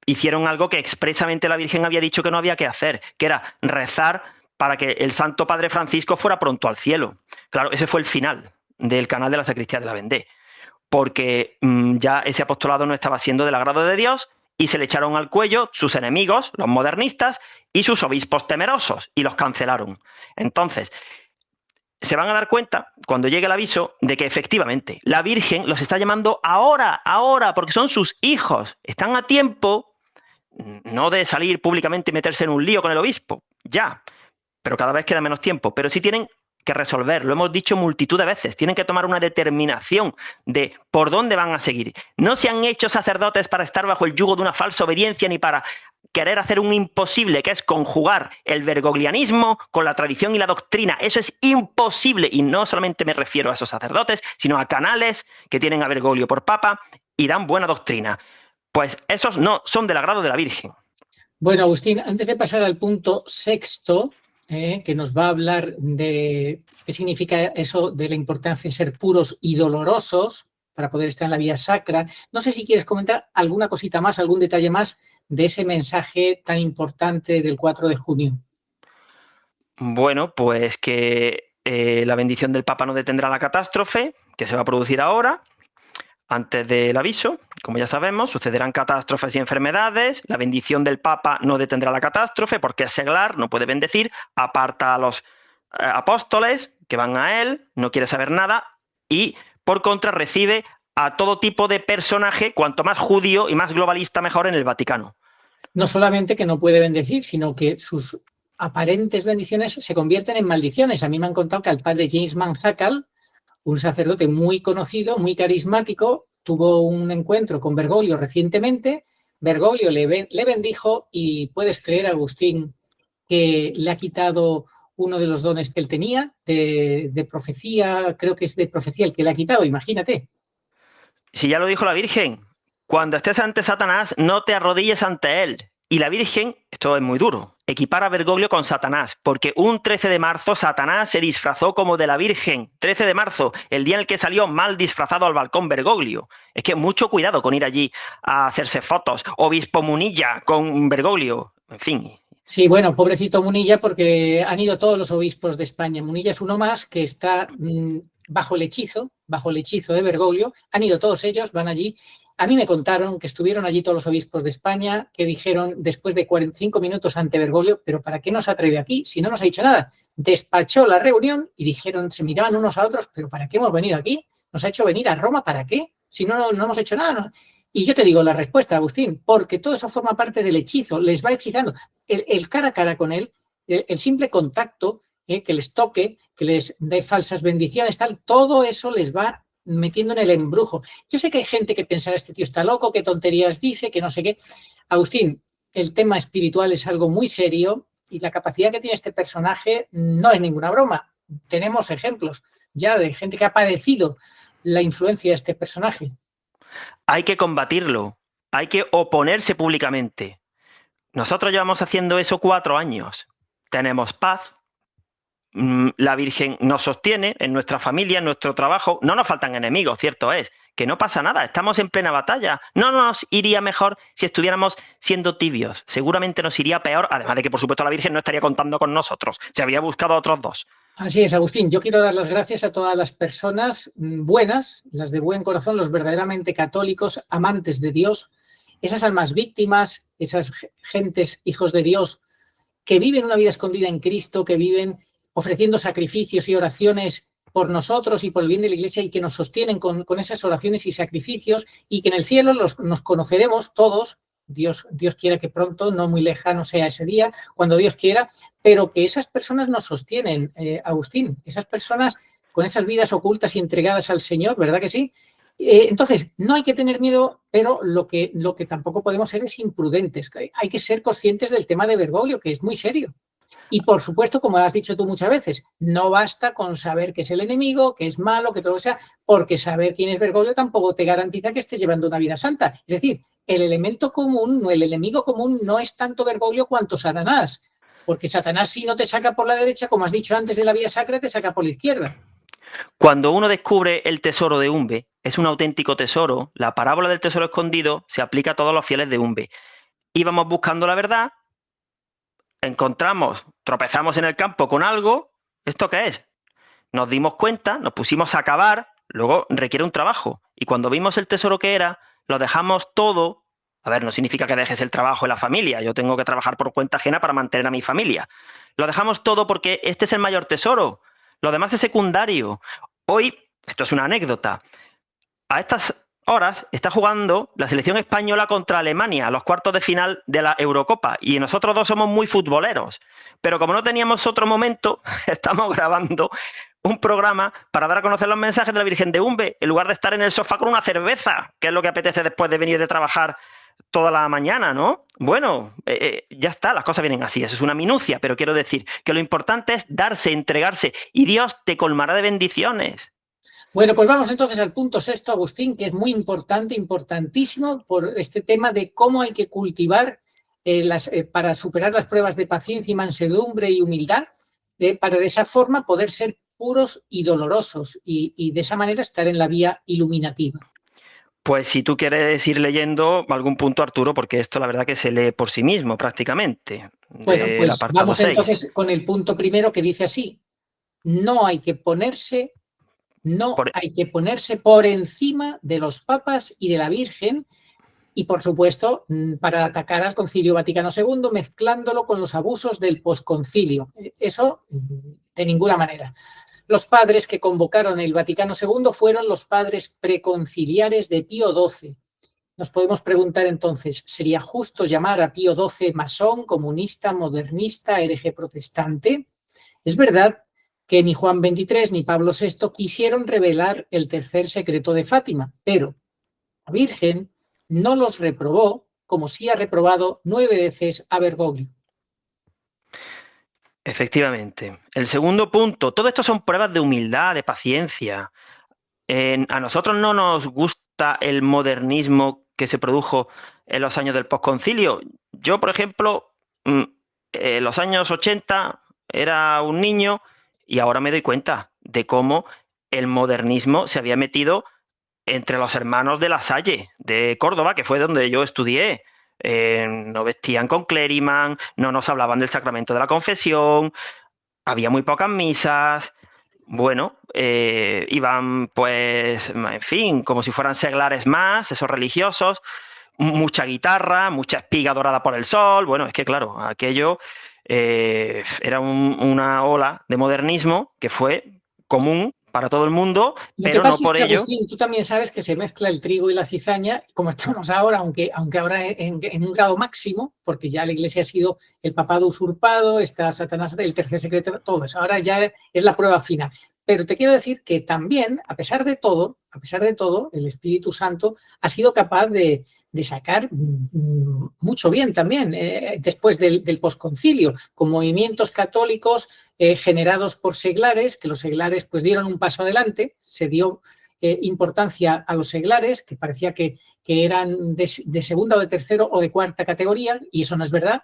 hicieron algo que expresamente la Virgen había dicho que no había que hacer, que era rezar para que el Santo Padre Francisco fuera pronto al cielo. Claro, ese fue el final del canal de la sacristía de la Vendée, porque ya ese apostolado no estaba siendo del agrado de Dios y se le echaron al cuello sus enemigos, los modernistas, y sus obispos temerosos, y los cancelaron. Entonces, se van a dar cuenta, cuando llegue el aviso, de que efectivamente la Virgen los está llamando ahora, porque son sus hijos. Están a tiempo, no de salir públicamente y meterse en un lío con el obispo, ya, pero cada vez queda menos tiempo. Pero sí tienen que resolver, lo hemos dicho multitud de veces, tienen que tomar una determinación de por dónde van a seguir. No se han hecho sacerdotes para estar bajo el yugo de una falsa obediencia ni para querer hacer un imposible, que es conjugar el bergoglianismo con la tradición y la doctrina. Eso es imposible, y no solamente me refiero a esos sacerdotes, sino a canales que tienen a Bergoglio por papa y dan buena doctrina. Pues esos no son del agrado de la Virgen. Bueno, Agustín, antes de pasar al punto sexto, que nos va a hablar de qué significa eso de la importancia de ser puros y dolorosos para poder estar en la vía sacra, no sé si quieres comentar alguna cosita más, algún detalle más de ese mensaje tan importante del 4 de junio. Bueno, pues que la bendición del Papa no detendrá la catástrofe que se va a producir ahora. Antes del aviso, como ya sabemos, sucederán catástrofes y enfermedades. La bendición del Papa no detendrá la catástrofe porque es seglar, no puede bendecir. Aparta a los apóstoles que van a él, no quiere saber nada. Y, por contra, recibe a todo tipo de personaje, cuanto más judío y más globalista mejor, en el Vaticano. No solamente que no puede bendecir, sino que sus aparentes bendiciones se convierten en maldiciones. A mí me han contado que al padre James Manhackal, un sacerdote muy conocido, muy carismático, tuvo un encuentro con Bergoglio recientemente. Bergoglio le bendijo y puedes creer, Agustín, que le ha quitado uno de los dones que él tenía de profecía, creo que es de profecía el que le ha quitado, imagínate. Si ya lo dijo la Virgen, cuando estés ante Satanás, no te arrodilles ante él. Y la Virgen, esto es muy duro, equipara a Bergoglio con Satanás, porque un 13 de marzo Satanás se disfrazó como de la Virgen. 13 de marzo, el día en el que salió mal disfrazado al balcón Bergoglio. Es que mucho cuidado con ir allí a hacerse fotos. Obispo Munilla con Bergoglio, en fin. Sí, bueno, pobrecito Munilla, porque han ido todos los obispos de España. Munilla es uno más que está bajo el hechizo de Bergoglio. Han ido todos ellos, van allí. A mí me contaron que estuvieron allí todos los obispos de España, que dijeron después de 45 minutos ante Bergoglio, pero ¿para qué nos ha traído aquí si no nos ha dicho nada? Despachó la reunión y dijeron, se miraban unos a otros, pero ¿para qué hemos venido aquí? ¿Nos ha hecho venir a Roma? ¿Para qué? Si no hemos hecho nada. Y yo te digo la respuesta, Agustín, porque todo eso forma parte del hechizo, les va hechizando. El cara a cara con él, el simple contacto, que les toque, que les dé falsas bendiciones, tal, todo eso les va metiendo en el embrujo. Yo sé que hay gente que pensará, este tío está loco, qué tonterías dice, que no sé qué. Agustín, el tema espiritual es algo muy serio y la capacidad que tiene este personaje no es ninguna broma. Tenemos ejemplos ya de gente que ha padecido la influencia de este personaje. Hay que combatirlo, hay que oponerse públicamente. Nosotros llevamos haciendo eso 4 años. Tenemos paz. La Virgen nos sostiene en nuestra familia, en nuestro trabajo. No nos faltan enemigos, cierto es, que no pasa nada, estamos en plena batalla. No nos iría mejor si estuviéramos siendo tibios. Seguramente nos iría peor, además de que, por supuesto, la Virgen no estaría contando con nosotros. Se habría buscado a otros 2. Así es, Agustín. Yo quiero dar las gracias a todas las personas buenas, las de buen corazón, los verdaderamente católicos, amantes de Dios, esas almas víctimas, esas gentes, hijos de Dios, que viven una vida escondida en Cristo, que viven ofreciendo sacrificios y oraciones por nosotros y por el bien de la Iglesia y que nos sostienen con esas oraciones y sacrificios y que en el cielo nos conoceremos todos. Dios quiera que pronto, no muy lejano sea ese día, cuando Dios quiera, pero que esas personas nos sostienen, Agustín, esas personas con esas vidas ocultas y entregadas al Señor, ¿verdad que sí? Entonces, no hay que tener miedo, pero lo que tampoco podemos ser es imprudentes. Hay que ser conscientes del tema de Bergoglio, que es muy serio. Y, por supuesto, como has dicho tú muchas veces, no basta con saber que es el enemigo, que es malo, que todo lo sea, porque saber quién es Bergoglio tampoco te garantiza que estés llevando una vida santa. Es decir, el elemento común, el enemigo común no es tanto Bergoglio cuanto Satanás, porque Satanás si no te saca por la derecha, como has dicho antes de la vía sacra, te saca por la izquierda. Cuando uno descubre el tesoro de Umbe, es un auténtico tesoro. La parábola del tesoro escondido se aplica a todos los fieles de Umbe. Íbamos buscando la verdad, tropezamos en el campo con algo. ¿Esto qué es? Nos dimos cuenta, nos pusimos a cavar, luego requiere un trabajo. Y cuando vimos el tesoro que era, lo dejamos todo. A ver, no significa que dejes el trabajo y la familia. Yo tengo que trabajar por cuenta ajena para mantener a mi familia. Lo dejamos todo porque este es el mayor tesoro. Lo demás es secundario. Hoy, esto es una anécdota, a estas horas está jugando la selección española contra Alemania, a los cuartos de final de la Eurocopa, y nosotros 2 somos muy futboleros. Pero como no teníamos otro momento, estamos grabando un programa para dar a conocer los mensajes de la Virgen de Umbe, en lugar de estar en el sofá con una cerveza, que es lo que apetece después de venir de trabajar toda la mañana, ¿no? Bueno, ya está, las cosas vienen así, eso es una minucia, pero quiero decir que lo importante es darse, entregarse, y Dios te colmará de bendiciones. Bueno, pues vamos entonces al punto 6, Agustín, que es muy importante, importantísimo, por este tema de cómo hay que cultivar para superar las pruebas de paciencia y mansedumbre y humildad, para de esa forma poder ser puros y dolorosos y de esa manera estar en la vía iluminativa. Pues si tú quieres ir leyendo algún punto, Arturo, porque esto la verdad que se lee por sí mismo prácticamente. Bueno, pues vamos entonces con el punto primero que dice así: no hay que ponerse por encima de los papas y de la Virgen y, por supuesto, para atacar al Concilio Vaticano II, mezclándolo con los abusos del posconcilio. Eso de ninguna manera. Los padres que convocaron el Vaticano II fueron los padres preconciliares de Pío XII. Nos podemos preguntar entonces, ¿sería justo llamar a Pío XII masón, comunista, modernista, hereje protestante? Es verdad que ni Juan XXIII ni Pablo VI quisieron revelar el tercer secreto de Fátima, pero la Virgen no los reprobó, como sí ha reprobado 9 veces a Bergoglio. Efectivamente. El segundo punto, todo esto son pruebas de humildad, de paciencia. A nosotros no nos gusta el modernismo que se produjo en los años del posconcilio. Yo, por ejemplo, en los años 80 era un niño y ahora me doy cuenta de cómo el modernismo se había metido entre los hermanos de La Salle, de Córdoba, que fue donde yo estudié. No vestían con clériman, no nos hablaban del sacramento de la confesión, había muy pocas misas. Bueno, iban pues, en fin, como si fueran seglares más, esos religiosos, mucha guitarra, mucha espiga dorada por el sol. Bueno, es que claro, aquello era una ola de modernismo que fue común para todo el mundo, Lo que pero no pasa por es que, ello. Agustín, tú también sabes que se mezcla el trigo y la cizaña, como estamos ahora, aunque ahora en un grado máximo, porque ya la Iglesia ha sido el papado usurpado, está Satanás, el tercer secreto, todo eso. Ahora ya es la prueba final. Pero te quiero decir que también, a pesar de todo, el Espíritu Santo ha sido capaz de sacar mucho bien también después del posconcilio, con movimientos católicos generados por seglares, que los seglares pues dieron un paso adelante, se dio importancia a los seglares, que parecía que eran de segunda o de tercero o de cuarta categoría, y eso no es verdad.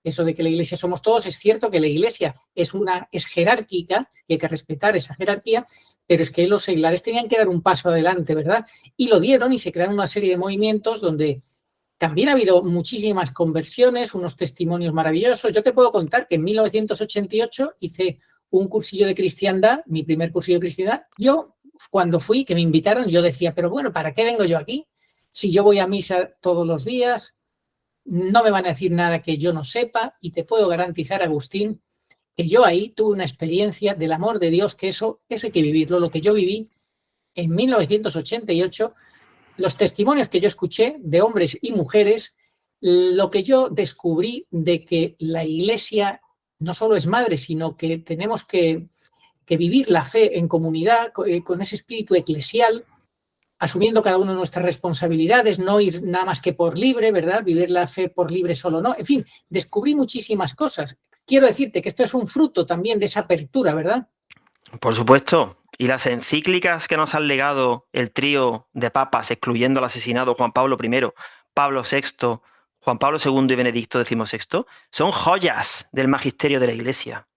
Eso de que la Iglesia somos todos, es cierto que la Iglesia es jerárquica y hay que respetar esa jerarquía, pero es que los seglares tenían que dar un paso adelante, ¿verdad? Y lo dieron y se crearon una serie de movimientos donde también ha habido muchísimas conversiones, unos testimonios maravillosos. Yo te puedo contar que en 1988 hice un cursillo de cristiandad, mi primer cursillo de cristiandad. Yo, cuando fui, que me invitaron, yo decía, pero bueno, ¿para qué vengo yo aquí? Si yo voy a misa todos los días, no me van a decir nada que yo no sepa, y te puedo garantizar, Agustín, que yo ahí tuve una experiencia del amor de Dios, que eso hay que vivirlo. Lo que yo viví en 1988, los testimonios que yo escuché de hombres y mujeres, lo que yo descubrí de que la Iglesia no solo es madre, sino que tenemos que vivir la fe en comunidad, con ese espíritu eclesial, asumiendo cada uno nuestras responsabilidades, no ir nada más que por libre, ¿verdad? Vivir la fe por libre solo no. En fin, descubrí muchísimas cosas. Quiero decirte que esto es un fruto también de esa apertura, ¿verdad? Por supuesto. Y las encíclicas que nos han legado el trío de papas, excluyendo al asesinado Juan Pablo I, Pablo VI, Juan Pablo II y Benedicto XVI, son joyas del magisterio de la Iglesia.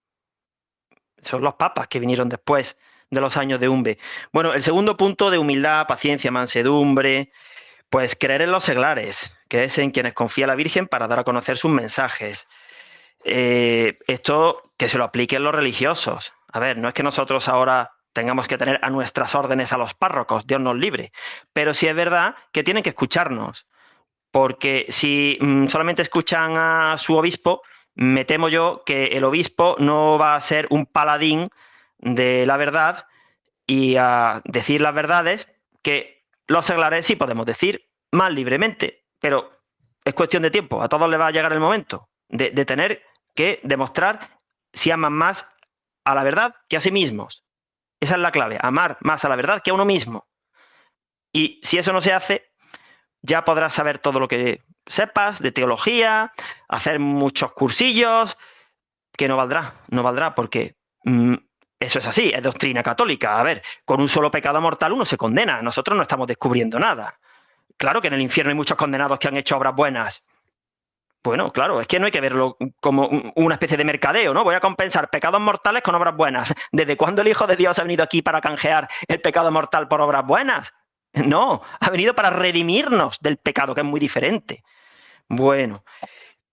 Son los papas que vinieron después de los años de Umbe. Bueno, el segundo punto de humildad, paciencia, mansedumbre, pues creer en los seglares, que es en quienes confía la Virgen para dar a conocer sus mensajes. Esto que se lo apliquen los religiosos. A ver, no es que nosotros ahora tengamos que tener a nuestras órdenes a los párrocos, Dios nos libre, pero sí es verdad que tienen que escucharnos, porque si solamente escuchan a su obispo, me temo yo que el obispo no va a ser un paladín de la verdad y a decir las verdades que los seglares sí podemos decir más libremente, pero es cuestión de tiempo. A todos les va a llegar el momento de tener que demostrar si aman más a la verdad que a sí mismos. Esa es la clave, amar más a la verdad que a uno mismo. Y si eso no se hace, ya podrás saber todo lo que sepas de teología, hacer muchos cursillos, que no valdrá porque eso es así, es doctrina católica. A ver, con un solo pecado mortal uno se condena, nosotros no estamos descubriendo nada. Claro que en el infierno hay muchos condenados que han hecho obras buenas. Bueno, claro, es que no hay que verlo como una especie de mercadeo, ¿no? Voy a compensar pecados mortales con obras buenas. ¿Desde cuándo el Hijo de Dios ha venido aquí para canjear el pecado mortal por obras buenas? No, ha venido para redimirnos del pecado, que es muy diferente. Bueno,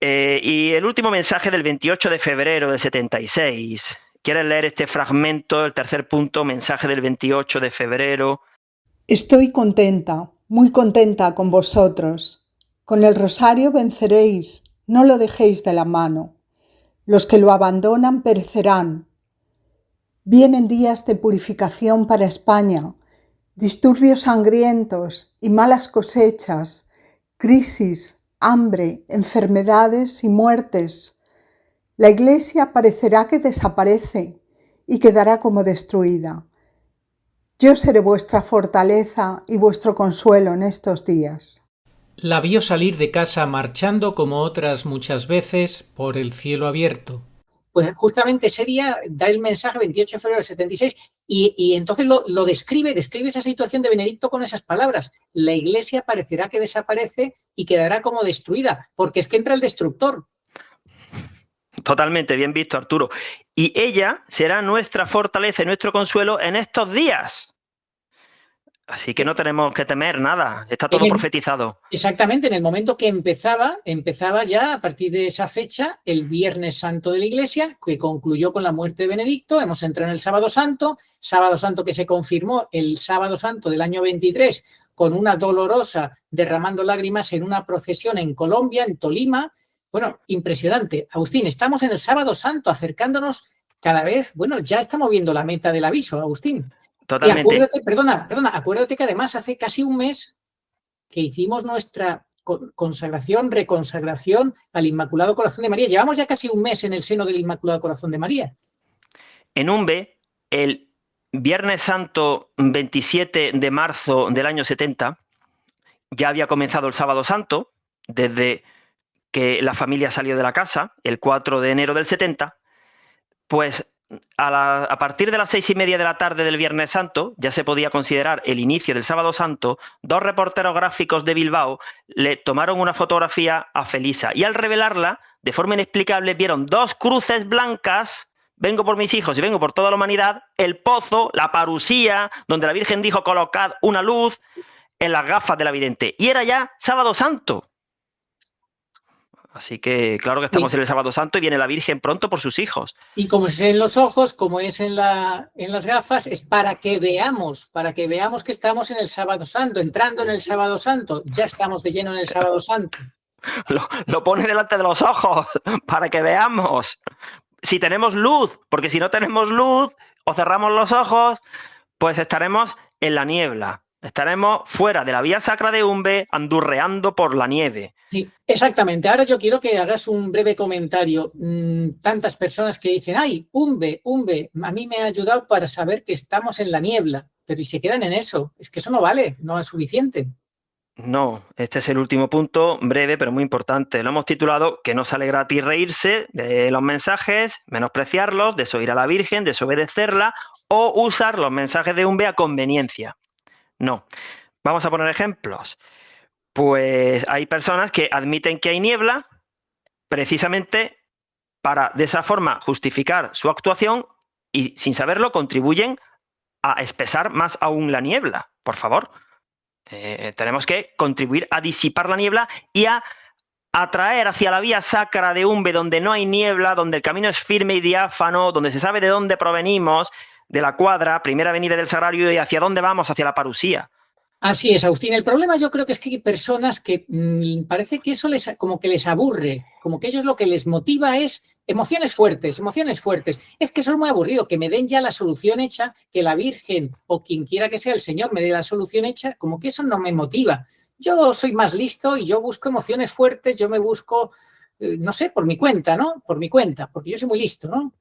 y el último mensaje del 28 de febrero del 76. ¿Quieres leer este fragmento, el tercer punto, mensaje del 28 de febrero? Estoy contenta, muy contenta con vosotros. Con el rosario venceréis, no lo dejéis de la mano. Los que lo abandonan perecerán. Vienen días de purificación para España, disturbios sangrientos y malas cosechas, crisis, hambre, enfermedades y muertes. La Iglesia parecerá que desaparece y quedará como destruida. Yo seré vuestra fortaleza y vuestro consuelo en estos días. La vio salir de casa marchando como otras muchas veces por el cielo abierto. Pues justamente ese día da el mensaje 28 de febrero del 76 y entonces lo describe esa situación de Benedicto con esas palabras. La Iglesia parecerá que desaparece y quedará como destruida, porque es que entra el destructor. Totalmente, bien visto, Arturo. Y ella será nuestra fortaleza y nuestro consuelo en estos días. Así que no tenemos que temer nada, está todo profetizado. Exactamente, en el momento que empezaba ya a partir de esa fecha el Viernes Santo de la Iglesia, que concluyó con la muerte de Benedicto. Hemos entrado en el Sábado Santo que se confirmó el Sábado Santo del año 23 con una dolorosa derramando lágrimas en una procesión en Colombia, en Tolima. Bueno, impresionante. Agustín, estamos en el Sábado Santo, acercándonos cada vez, bueno, ya está moviendo la meta del aviso, Agustín. Totalmente. Y acuérdate, perdona, acuérdate que además hace casi un mes que hicimos nuestra consagración, reconsagración al Inmaculado Corazón de María. Llevamos ya casi un mes en el seno del Inmaculado Corazón de María. En Umbe, el Viernes Santo 27 de marzo del año 70, ya había comenzado el Sábado Santo, desde que la familia salió de la casa, el 4 de enero del 70, pues a partir de las 6:30 de la tarde del Viernes Santo, ya se podía considerar el inicio del Sábado Santo, 2 reporteros gráficos de Bilbao le tomaron una fotografía a Felisa y al revelarla, de forma inexplicable, vieron 2 cruces blancas, vengo por mis hijos y vengo por toda la humanidad, el pozo, la parusía, donde la Virgen dijo colocad una luz en las gafas de la vidente. Y era ya Sábado Santo. Así que claro que estamos en el Sábado Santo y viene la Virgen pronto por sus hijos. Y como es en los ojos, como es en las gafas, es para que veamos que estamos en el Sábado Santo, entrando en el Sábado Santo. Ya estamos de lleno en el Sábado Santo. Lo pone delante de los ojos para que veamos. Si tenemos luz, porque si no tenemos luz o cerramos los ojos, pues estaremos en la niebla. Estaremos fuera de la vía sacra de Umbe, andurreando por la nieve. Sí, exactamente. Ahora yo quiero que hagas un breve comentario. Tantas personas que dicen, ay, Umbe, a mí me ha ayudado para saber que estamos en la niebla, pero y se quedan en eso. Es que eso no vale, no es suficiente. No, este es el último punto, breve pero muy importante. Lo hemos titulado que no sale gratis reírse de los mensajes, menospreciarlos, desoír a la Virgen, desobedecerla o usar los mensajes de Umbe a conveniencia. No. Vamos a poner ejemplos. Pues hay personas que admiten que hay niebla precisamente para de esa forma justificar su actuación y sin saberlo contribuyen a espesar más aún la niebla. Por favor. Tenemos que contribuir a disipar la niebla y a atraer hacia la vía sacra de Umbe, donde no hay niebla, donde el camino es firme y diáfano, donde se sabe de dónde provenimos, de la cuadra, primera avenida del Sagrario, y hacia dónde vamos, hacia la parusía. Así es, Agustín. El problema yo creo que es que hay personas que parece que eso como que les aburre, como que ellos lo que les motiva es emociones fuertes. Es que eso es muy aburrido, que me den ya la solución hecha, que la Virgen o quien quiera que sea el Señor me dé la solución hecha, como que eso no me motiva. Yo soy más listo y yo busco emociones fuertes, yo me busco, no sé, por mi cuenta, ¿no? Por mi cuenta, porque yo soy muy listo, ¿no?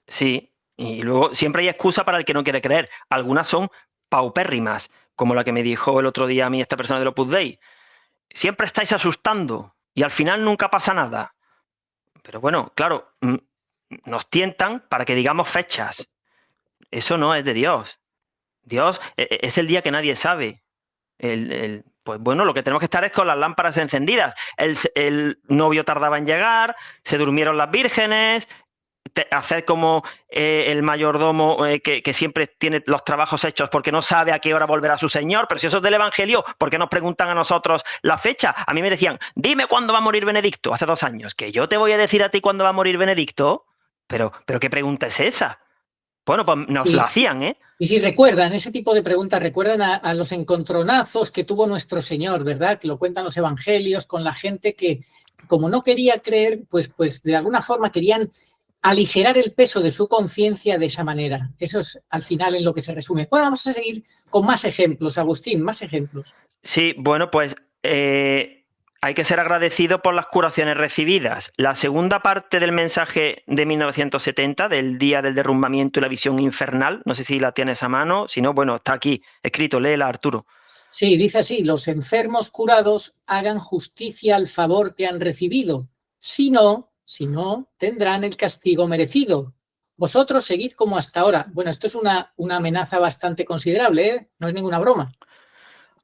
Sí, y luego siempre hay excusa para el que no quiere creer. Algunas son paupérrimas, como la que me dijo el otro día a mí esta persona del Opus Dei. Siempre estáis asustando y al final nunca pasa nada. Pero bueno, claro, nos tientan para que digamos fechas. Eso no es de Dios. Dios es el día que nadie sabe. Pues bueno, lo que tenemos que estar es con las lámparas encendidas. El novio tardaba en llegar, se durmieron las vírgenes, hacer como el mayordomo que siempre tiene los trabajos hechos porque no sabe a qué hora volverá su señor, pero si eso es del Evangelio, ¿por qué nos preguntan a nosotros la fecha? A mí me decían, dime cuándo va a morir Benedicto, hace 2 años, que yo te voy a decir a ti cuándo va a morir Benedicto, pero ¿qué pregunta es esa? Bueno, pues nos la hacían, ¿eh? Sí, recuerdan, ese tipo de preguntas recuerdan a los encontronazos que tuvo nuestro Señor, ¿verdad? Que lo cuentan los evangelios con la gente que, como no quería creer, pues de alguna forma querían aligerar el peso de su conciencia de esa manera. Eso es al final en lo que se resume. Bueno, vamos a seguir con más ejemplos, Agustín, más ejemplos. Sí, bueno, pues hay que ser agradecido por las curaciones recibidas. La segunda parte del mensaje de 1970, del día del derrumbamiento y la visión infernal, no sé si la tienes a mano, si no, bueno, está aquí escrito, léela, Arturo. Sí, dice así, los enfermos curados hagan justicia al favor que han recibido. Si no, tendrán el castigo merecido. Vosotros seguid como hasta ahora. Bueno, esto es una amenaza bastante considerable, ¿eh? No es ninguna broma.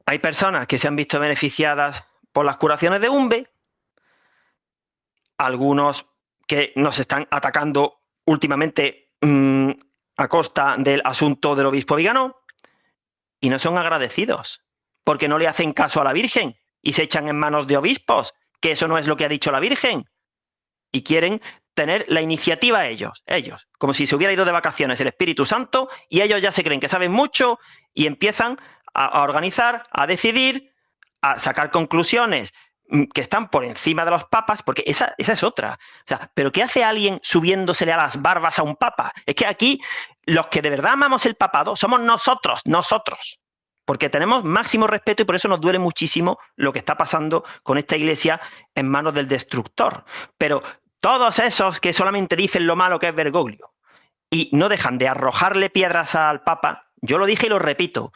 Hay personas que se han visto beneficiadas por las curaciones de Umbe, algunos que nos están atacando últimamente a costa del asunto del obispo Viganó, y no son agradecidos, porque no le hacen caso a la Virgen y se echan en manos de obispos, que eso no es lo que ha dicho la Virgen. Y quieren tener la iniciativa ellos, como si se hubiera ido de vacaciones el Espíritu Santo y ellos ya se creen que saben mucho y empiezan a organizar, a decidir, a sacar conclusiones que están por encima de los papas, porque esa es otra. O sea, ¿pero qué hace alguien subiéndosele a las barbas a un papa? Es que aquí los que de verdad amamos el papado somos nosotros, porque tenemos máximo respeto y por eso nos duele muchísimo lo que está pasando con esta iglesia en manos del destructor. Pero todos esos que solamente dicen lo malo que es Bergoglio y no dejan de arrojarle piedras al papa, yo lo dije y lo repito,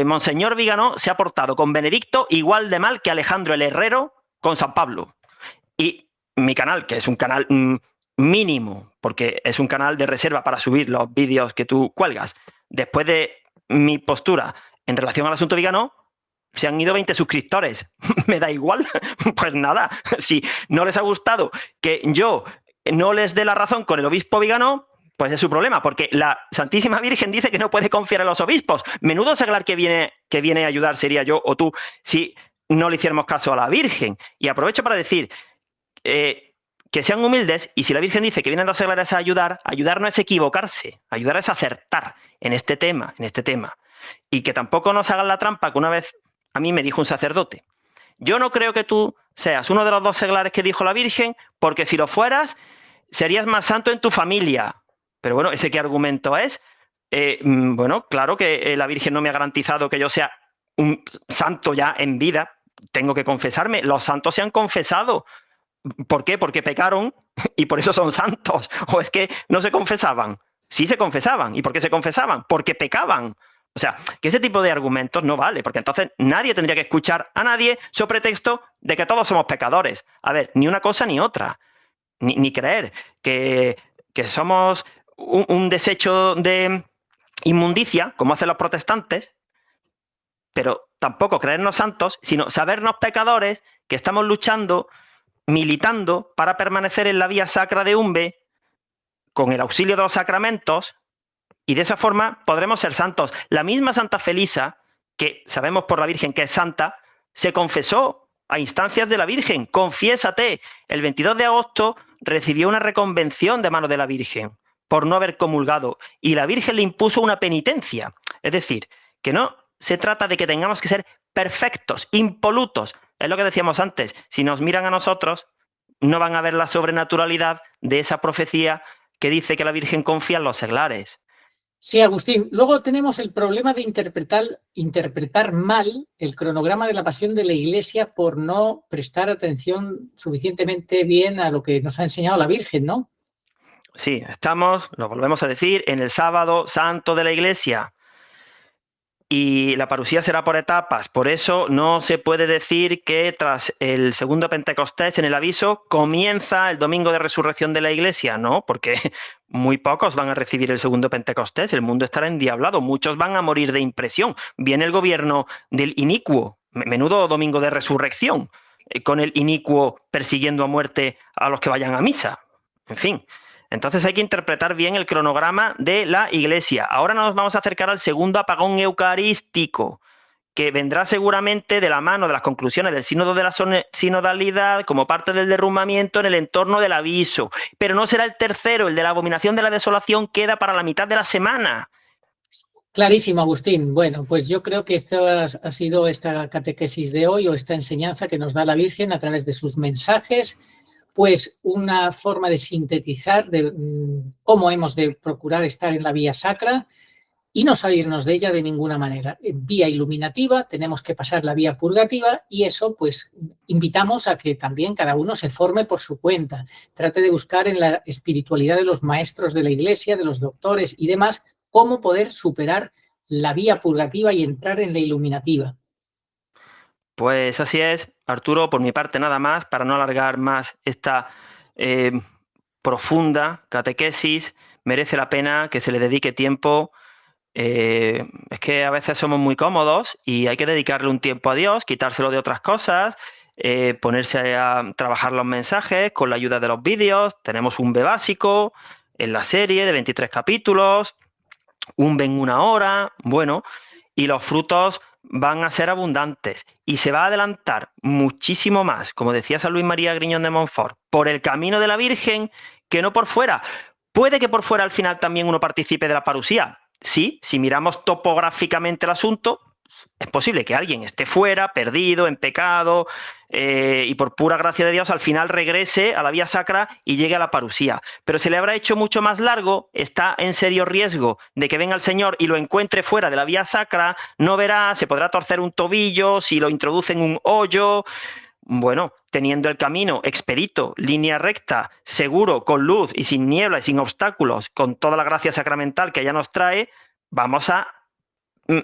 Monseñor Viganó se ha portado con Benedicto igual de mal que Alejandro el Herrero con San Pablo. Y mi canal, que es un canal mínimo, porque es un canal de reserva para subir los vídeos que tú cuelgas, después de mi postura en relación al asunto Viganó, se han ido 20 suscriptores. Me da igual. Pues nada, si no les ha gustado que yo no les dé la razón con el obispo Viganó, pues es su problema, porque la Santísima Virgen dice que no puede confiar en los obispos. Menudo seglar que viene a ayudar sería yo o tú si no le hiciéramos caso a la Virgen. Y aprovecho para decir que sean humildes, y si la Virgen dice que vienen los seglares a ayudar no es equivocarse, ayudar es acertar en este tema. Y que tampoco nos hagan la trampa que una vez a mí me dijo un sacerdote. Yo no creo que tú seas uno de los 2 seglares que dijo la Virgen, porque si lo fueras, serías más santo en tu familia. Pero bueno, ¿ese qué argumento es? Bueno, claro que la Virgen no me ha garantizado que yo sea un santo ya en vida. Tengo que confesarme. Los santos se han confesado. ¿Por qué? Porque pecaron y por eso son santos. ¿O es que no se confesaban? Sí se confesaban. ¿Y por qué se confesaban? Porque pecaban. O sea, que ese tipo de argumentos no vale, porque entonces nadie tendría que escuchar a nadie sobre pretexto de que todos somos pecadores. A ver, ni una cosa ni otra. Ni creer que somos un desecho de inmundicia, como hacen los protestantes, pero tampoco creernos santos, sino sabernos pecadores, que estamos luchando, militando para permanecer en la vía sacra de Umbe, con el auxilio de los sacramentos, y de esa forma podremos ser santos. La misma Santa Felisa, que sabemos por la Virgen que es santa, se confesó a instancias de la Virgen. Confiésate. El 22 de agosto recibió una reconvención de mano de la Virgen por no haber comulgado, y la Virgen le impuso una penitencia. Es decir, que no se trata de que tengamos que ser perfectos, impolutos. Es lo que decíamos antes. Si nos miran a nosotros, no van a ver la sobrenaturalidad de esa profecía que dice que la Virgen confía en los seglares. Sí, Agustín. Luego tenemos el problema de interpretar mal el cronograma de la pasión de la Iglesia por no prestar atención suficientemente bien a lo que nos ha enseñado la Virgen, ¿no? Sí, estamos, lo volvemos a decir, en el sábado santo de la Iglesia. Y la parusía será por etapas. Por eso no se puede decir que tras el segundo Pentecostés, en el aviso, comienza el domingo de resurrección de la Iglesia. No, porque muy pocos van a recibir el segundo Pentecostés. El mundo estará endiablado. Muchos van a morir de impresión. Viene el gobierno del inicuo. Menudo domingo de resurrección, con el inicuo persiguiendo a muerte a los que vayan a misa. En fin. Entonces hay que interpretar bien el cronograma de la Iglesia. Ahora nos vamos a acercar al segundo apagón eucarístico, que vendrá seguramente de la mano de las conclusiones del sínodo de la sinodalidad como parte del derrumbamiento en el entorno del aviso. Pero no será el tercero, el de la abominación de la desolación, queda para la mitad de la semana. Clarísimo, Agustín. Bueno, pues yo creo que esto ha sido esta catequesis de hoy, o esta enseñanza que nos da la Virgen a través de sus mensajes, pues una forma de sintetizar de cómo hemos de procurar estar en la vía sacra y no salirnos de ella de ninguna manera. En vía iluminativa tenemos que pasar la vía purgativa, y eso pues invitamos a que también cada uno se forme por su cuenta, trate de buscar en la espiritualidad de los maestros de la Iglesia, de los doctores y demás, cómo poder superar la vía purgativa y entrar en la iluminativa. Pues así es, Arturo, por mi parte nada más, para no alargar más esta profunda catequesis. Merece la pena que se le dedique tiempo. Es que a veces somos muy cómodos y hay que dedicarle un tiempo a Dios, quitárselo de otras cosas, ponerse a trabajar los mensajes con la ayuda de los vídeos. Tenemos un B básico en la serie de 23 capítulos, un B en 1 hora, bueno, y los frutos van a ser abundantes y se va a adelantar muchísimo más, como decía San Luis María Griñón de Montfort, por el camino de la Virgen que no por fuera. Puede que por fuera al final también uno participe de la parusía. Sí, si miramos topográficamente el asunto, Es posible que alguien esté fuera, perdido, en pecado, y por pura gracia de Dios al final regrese a la vía sacra y llegue a la parusía. Pero se le habrá hecho mucho más largo, está en serio riesgo de que venga el Señor y lo encuentre fuera de la vía sacra, no verá, se podrá torcer un tobillo, si lo introduce en un hoyo. Bueno, teniendo el camino expedito, línea recta, seguro, con luz y sin niebla y sin obstáculos, con toda la gracia sacramental que ella nos trae, vamos a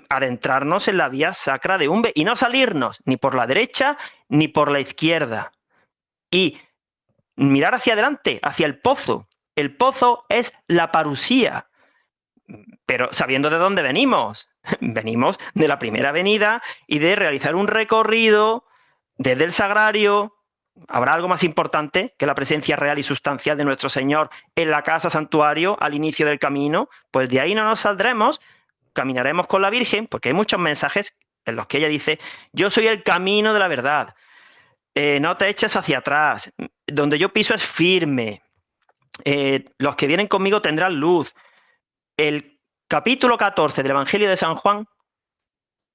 adentrarnos en la vía sacra de Umbe y no salirnos ni por la derecha ni por la izquierda. Y mirar hacia adelante, hacia el pozo. El pozo es la parusía. Pero sabiendo de dónde venimos. Venimos de la primera venida y de realizar un recorrido desde el sagrario. ¿Habrá algo más importante que la presencia real y sustancial de nuestro Señor en la casa santuario al inicio del camino? Pues de ahí no nos saldremos. Caminaremos con la Virgen, porque hay muchos mensajes en los que ella dice: yo soy el camino de la verdad, no te eches hacia atrás, donde yo piso es firme, los que vienen conmigo tendrán luz. El capítulo 14 del Evangelio de San Juan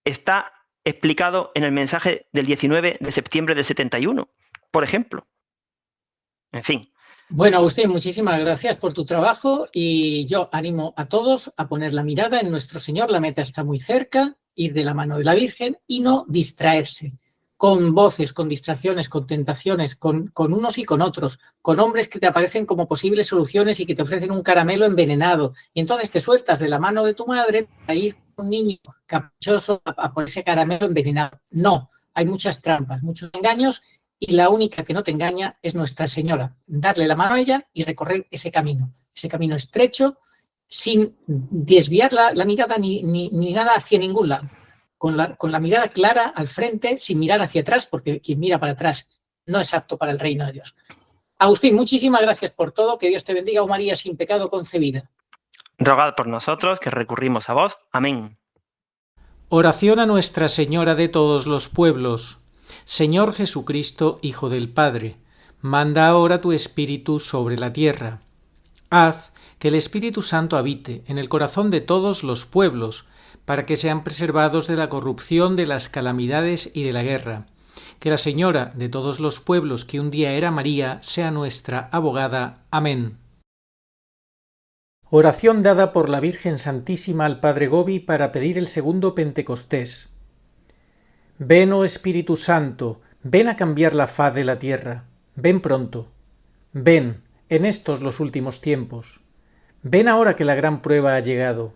está explicado en el mensaje del 19 de septiembre del 71, por ejemplo. En fin. Bueno, Agustín, muchísimas gracias por tu trabajo y yo animo a todos a poner la mirada en nuestro Señor. La meta está muy cerca, ir de la mano de la Virgen y no distraerse con voces, con distracciones, con tentaciones, con unos y con otros, con hombres que te aparecen como posibles soluciones y que te ofrecen un caramelo envenenado. Y entonces te sueltas de la mano de tu madre para ir con un niño caprichoso a por ese caramelo envenenado. No, hay muchas trampas, muchos engaños. Y la única que no te engaña es Nuestra Señora. Darle la mano a ella y recorrer ese camino estrecho, sin desviar la mirada ni nada hacia ningún lado. Con la mirada clara al frente, sin mirar hacia atrás, porque quien mira para atrás no es apto para el reino de Dios. Agustín, muchísimas gracias por todo. Que Dios te bendiga, oh María sin pecado concebida. Rogad por nosotros, que recurrimos a vos. Amén. Oración a Nuestra Señora de todos los pueblos. Señor Jesucristo, Hijo del Padre, manda ahora tu Espíritu sobre la tierra. Haz que el Espíritu Santo habite en el corazón de todos los pueblos, para que sean preservados de la corrupción, de las calamidades y de la guerra. Que la Señora de todos los pueblos, que un día era María, sea nuestra abogada. Amén. Oración dada por la Virgen Santísima al Padre Gobi para pedir el segundo Pentecostés. Ven, oh Espíritu Santo, ven a cambiar la faz de la tierra. Ven pronto. Ven, en estos los últimos tiempos. Ven ahora que la gran prueba ha llegado.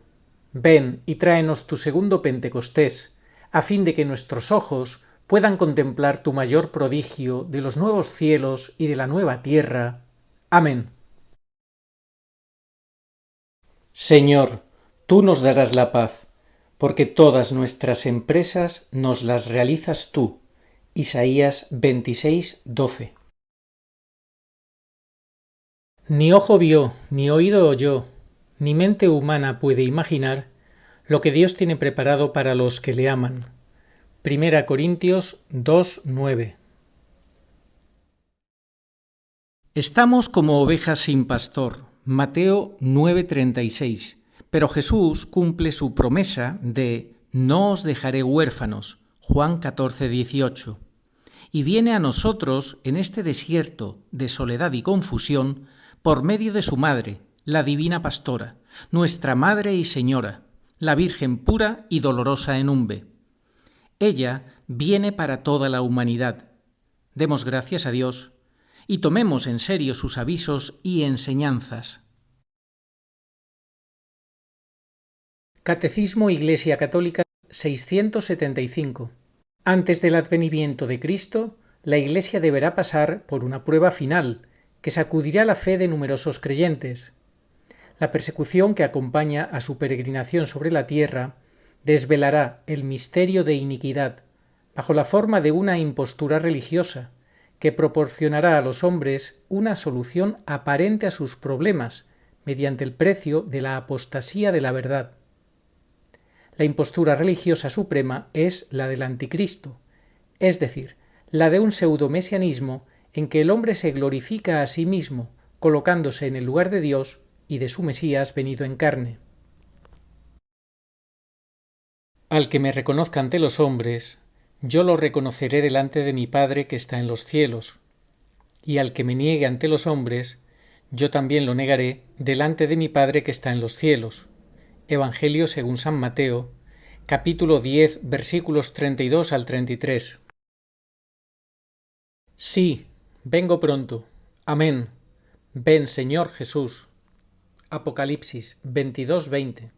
Ven y tráenos tu segundo Pentecostés, a fin de que nuestros ojos puedan contemplar tu mayor prodigio de los nuevos cielos y de la nueva tierra. Amén. Señor, tú nos darás la paz, porque todas nuestras empresas nos las realizas tú. Isaías 26:12. Ni ojo vio, ni oído oyó, ni mente humana puede imaginar lo que Dios tiene preparado para los que le aman. 1 Corintios 2:9. Estamos como ovejas sin pastor. Mateo 9:36. Pero Jesús cumple su promesa de «No os dejaré huérfanos», Juan 14:18, y viene a nosotros en este desierto de soledad y confusión por medio de su Madre, la Divina Pastora, nuestra Madre y Señora, la Virgen pura y dolorosa en Umbe. Ella viene para toda la humanidad. Demos gracias a Dios y tomemos en serio sus avisos y enseñanzas. Catecismo Iglesia Católica 675. Antes del advenimiento de Cristo, la Iglesia deberá pasar por una prueba final que sacudirá la fe de numerosos creyentes. La persecución que acompaña a su peregrinación sobre la tierra desvelará el misterio de iniquidad bajo la forma de una impostura religiosa que proporcionará a los hombres una solución aparente a sus problemas mediante el precio de la apostasía de la verdad. La impostura religiosa suprema es la del anticristo, es decir, la de un pseudomesianismo en que el hombre se glorifica a sí mismo, colocándose en el lugar de Dios y de su Mesías venido en carne. Al que me reconozca ante los hombres, yo lo reconoceré delante de mi Padre que está en los cielos. Y al que me niegue ante los hombres, yo también lo negaré delante de mi Padre que está en los cielos. Evangelio según San Mateo, capítulo 10, versículos 32 al 33. Sí, vengo pronto. Amén. Ven, Señor Jesús. Apocalipsis 22:20.